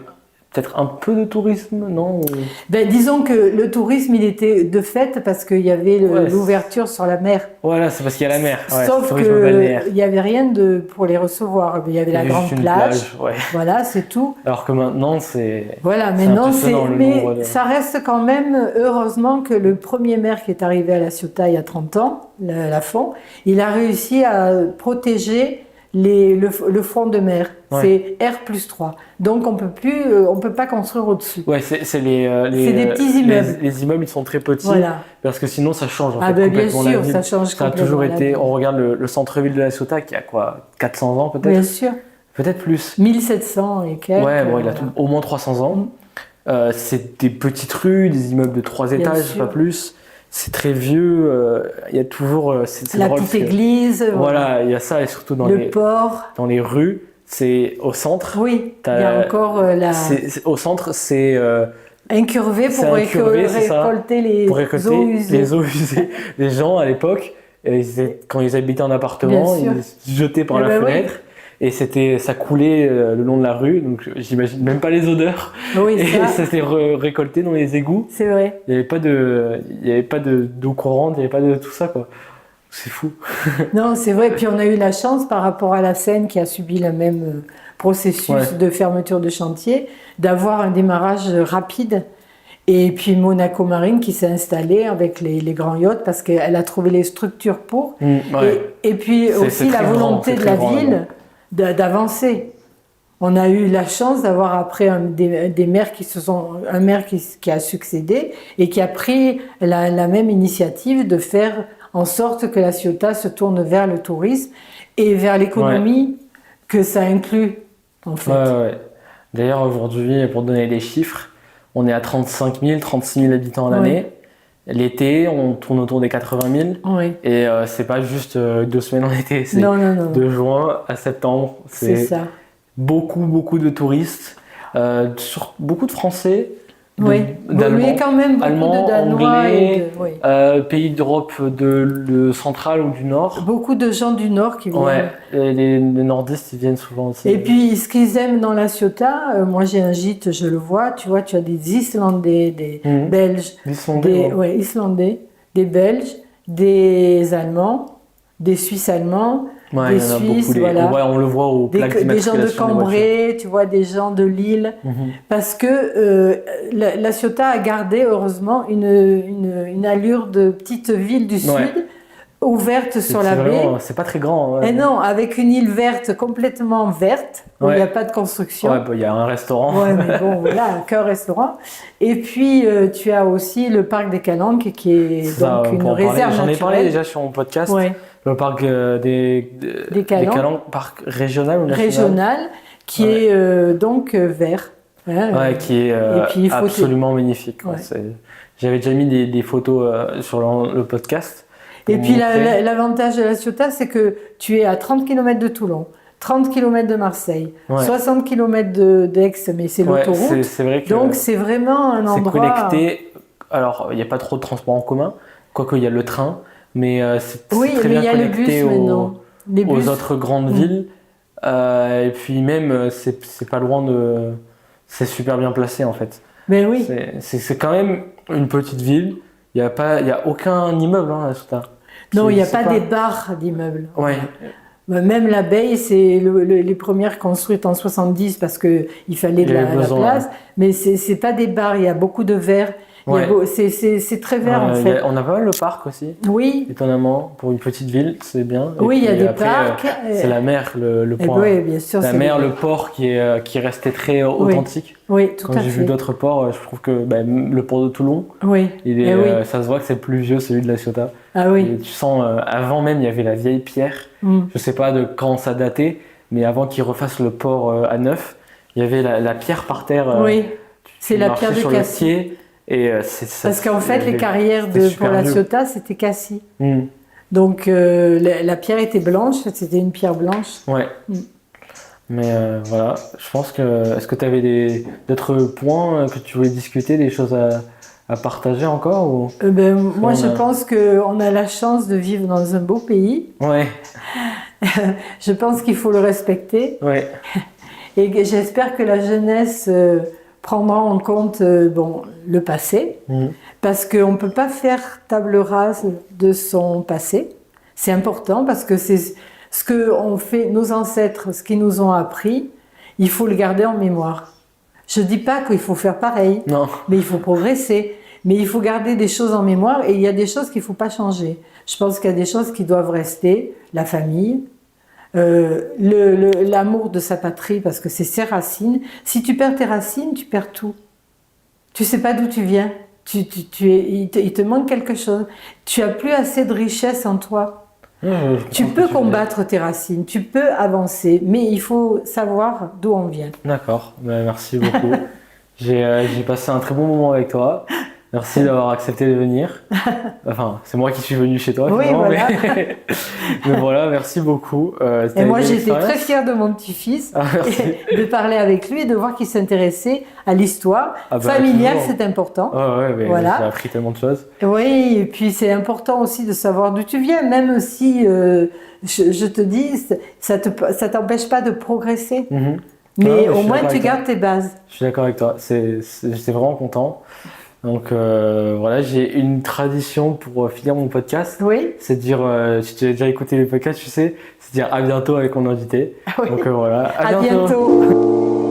peut-être un peu de tourisme, non? Ben, disons que le tourisme, il était de fait parce qu'il y avait Ouais, l'ouverture sur la mer. Voilà, c'est parce qu'il y a la mer. Ouais, Sauf tourisme balnéaire. qu'il n'y avait rien pour les recevoir. Il y avait Il y la avait grande juste une plage. ouais. Voilà, c'est tout. Alors que maintenant, c'est Voilà, c'est maintenant, impressionnant le nombre mais de... ça reste quand même, heureusement que le premier maire qui est arrivé à La Ciotat il y a 30 ans, Lafont, il a réussi à protéger le front de mer. Ouais. C'est R+3. Donc on peut pas construire au-dessus. Ouais, c'est C'est des petits immeubles. Les immeubles, ils sont très petits. Voilà. Parce que sinon, ça change en fait, Ben, bien complètement la sûr, ville. ça change Ça a complètement toujours la été... ville. On regarde le centre-ville de La Ciotat qui a quoi, 400 ans peut-être? Bien sûr. Peut-être plus. 1700 et quelques. Ouais, bon, il a voilà. au moins 300 ans. C'est des petites rues, des immeubles de 3 Bien étages, sûr. pas plus. C'est très vieux. Il y a toujours... c'est La drôle petite parce que- église. Voilà, il y a ça, et surtout Le port. dans les rues, c'est au centre. Oui, il y a T'as- encore Au centre, c'est incurvé c'est pour incurvé, c'est ça. récolter les pour récolter eaux usées. les eaux usées. Les gens, à l'époque, quand ils habitaient en appartement, Bien sûr. ils se jetaient par Eh la ben oui. fenêtre. Et ça coulait le long de la rue, donc j'imagine même pas les odeurs. Oui, Et ça, ça s'est récolté dans les égouts. c'est vrai. Il n'y avait pas d'eau courante, il n'y avait pas de tout ça, quoi. C'est fou. Non, c'est vrai. Puis on a eu la chance par rapport à la Seine qui a subi le même processus Ouais. de fermeture de chantier, d'avoir un démarrage rapide. Et puis Monaco Marine qui s'est installée avec les grands yachts parce qu'elle a trouvé les structures pour. Ouais. Et puis C'est aussi la très grand, volonté c'est de très la grand, ville d'avancer. On a eu la chance d'avoir après des maires un maire qui a succédé et qui a pris la même initiative de faire en sorte que la Ciotat se tourne vers le tourisme et vers l'économie que ça inclut en fait. Ouais. D'ailleurs, aujourd'hui, pour donner des chiffres, on est à 35 000, 36 000 habitants l'année. L'été, on tourne autour des 80 000. Oui. Et c'est pas juste 2 semaines en été, c'est Non. de juin à septembre. C'est ça. Beaucoup de touristes, beaucoup de Français, Oui, d'Allemands, mais quand même beaucoup Allemands, de Danois Anglais, oui. pays d'Europe de centrale ou du Nord. Beaucoup de gens du Nord qui viennent. Ouais, et les nordistes, ils viennent souvent aussi. Et puis, ce qu'ils aiment dans la Ciotat, moi j'ai un gîte, je le vois, tu vois, tu as des Islandais, des Belges, Islandais, des Belges, des Allemands, des Suisses allemands, Ouais, des il y en a Suisses, beaucoup. voilà. On le voit aux plaques des gens de d'immatriculation des voitures. Cambrai, tu vois, des gens de Lille. Parce que la Ciotat a gardé, heureusement, une allure de petite ville du Sud, ouverte sur la baie. C'est pas très grand. Ouais. Et non, avec une île verte, complètement verte, où il n'y a pas de construction. Ouais, il y a un restaurant. Ouais, mais bon, voilà, qu'un restaurant. Et puis, tu as aussi le parc des Calanques, qui est donc une réserve J'en ai parlé naturelle. déjà sur mon podcast. Ouais. Le parc des Calanques, parc régional ou national. Régional, qui est donc vert. Hein, qui est puis, absolument magnifique. Ouais. J'avais déjà mis des photos sur le podcast. Et puis l'avantage de la Ciotat, c'est que tu es à 30 km de Toulon, 30 km de Marseille, 60 km d'Aix, mais c'est l'autoroute. C'est vrai que donc c'est vraiment un endroit... C'est connecté. Alors, il n'y a pas trop de transport en commun, quoique il y a le train, mais c'est très bien connecté aux autres grandes villes. Et puis même, c'est pas loin de... C'est super bien placé en fait. Mais oui. C'est quand même une petite ville. Il n'y a aucun immeuble à Ciotat. Non, il n'y a pas des barres d'immeubles. Ouais. Même l'abeille, c'est les premières construites en 70 parce qu'il fallait de la place. Mais c'est pas des barres, il y a beaucoup de verre. C'est très vert en fait. On a pas mal le parc aussi. Oui. Étonnamment, pour une petite ville, c'est bien. Oui, il y a des parcs. C'est la mer, le point. Oui, bien sûr. La mer, le port qui est resté très authentique. Oui, tout à fait. Quand j'ai vu d'autres ports, je trouve que le port de Toulon, ça se voit que c'est plus vieux celui de la Ciotat. Ah oui. Et tu sens, avant même, il y avait la vieille pierre. Je sais pas de quand ça datait, mais avant qu'ils refassent le port à neuf, il y avait la pierre par terre. Oui, c'est la pierre de Cassis. Et Parce qu'en fait, les carrières pour la Ciotat, c'était Cassis. Donc la pierre était blanche, c'était une pierre blanche. Ouais. Mais voilà, je pense que... Est-ce que tu avais d'autres points que tu voulais discuter, des choses à partager encore ou... Moi, je pense qu'on a la chance de vivre dans un beau pays. Ouais. Je pense qu'il faut le respecter. Ouais. Et j'espère que la jeunesse prendra en compte le passé. Parce qu'on ne peut pas faire table rase de son passé. C'est important parce que c'est ce qu'ont fait nos ancêtres, ce qu'ils nous ont appris, il faut le garder en mémoire. Je ne dis pas qu'il faut faire pareil, mais il faut progresser. Mais il faut garder des choses en mémoire et il y a des choses qu'il ne faut pas changer. Je pense qu'il y a des choses qui doivent rester, la famille, l'amour de sa patrie parce que c'est ses racines. Si tu perds tes racines, tu perds tout. Tu ne sais pas d'où tu viens. Il te manque quelque chose. Tu n'as plus assez de richesse en toi. Tu peux combattre tes racines, tu peux avancer, mais il faut savoir d'où on vient. D'accord, merci beaucoup. J'ai passé un très bon moment avec toi. Merci d'avoir accepté de venir. Enfin, c'est moi qui suis venu chez toi. Oui, voilà. Mais voilà, merci beaucoup. Et moi, j'étais très fière de mon petit-fils, de parler avec lui et de voir qu'il s'intéressait à l'histoire familiale, c'est important. Voilà. J'ai appris tellement de choses. Oui, et puis c'est important aussi de savoir d'où tu viens, même si, je te dis, ça t'empêche pas de progresser. Mais au moins, tu gardes tes bases. Je suis d'accord avec toi. J'étais vraiment content. Donc voilà, j'ai une tradition pour finir mon podcast. Oui. C'est de dire, si tu as déjà écouté les podcasts, tu sais, c'est de dire à bientôt avec mon invité. Oui. Donc voilà, à bientôt.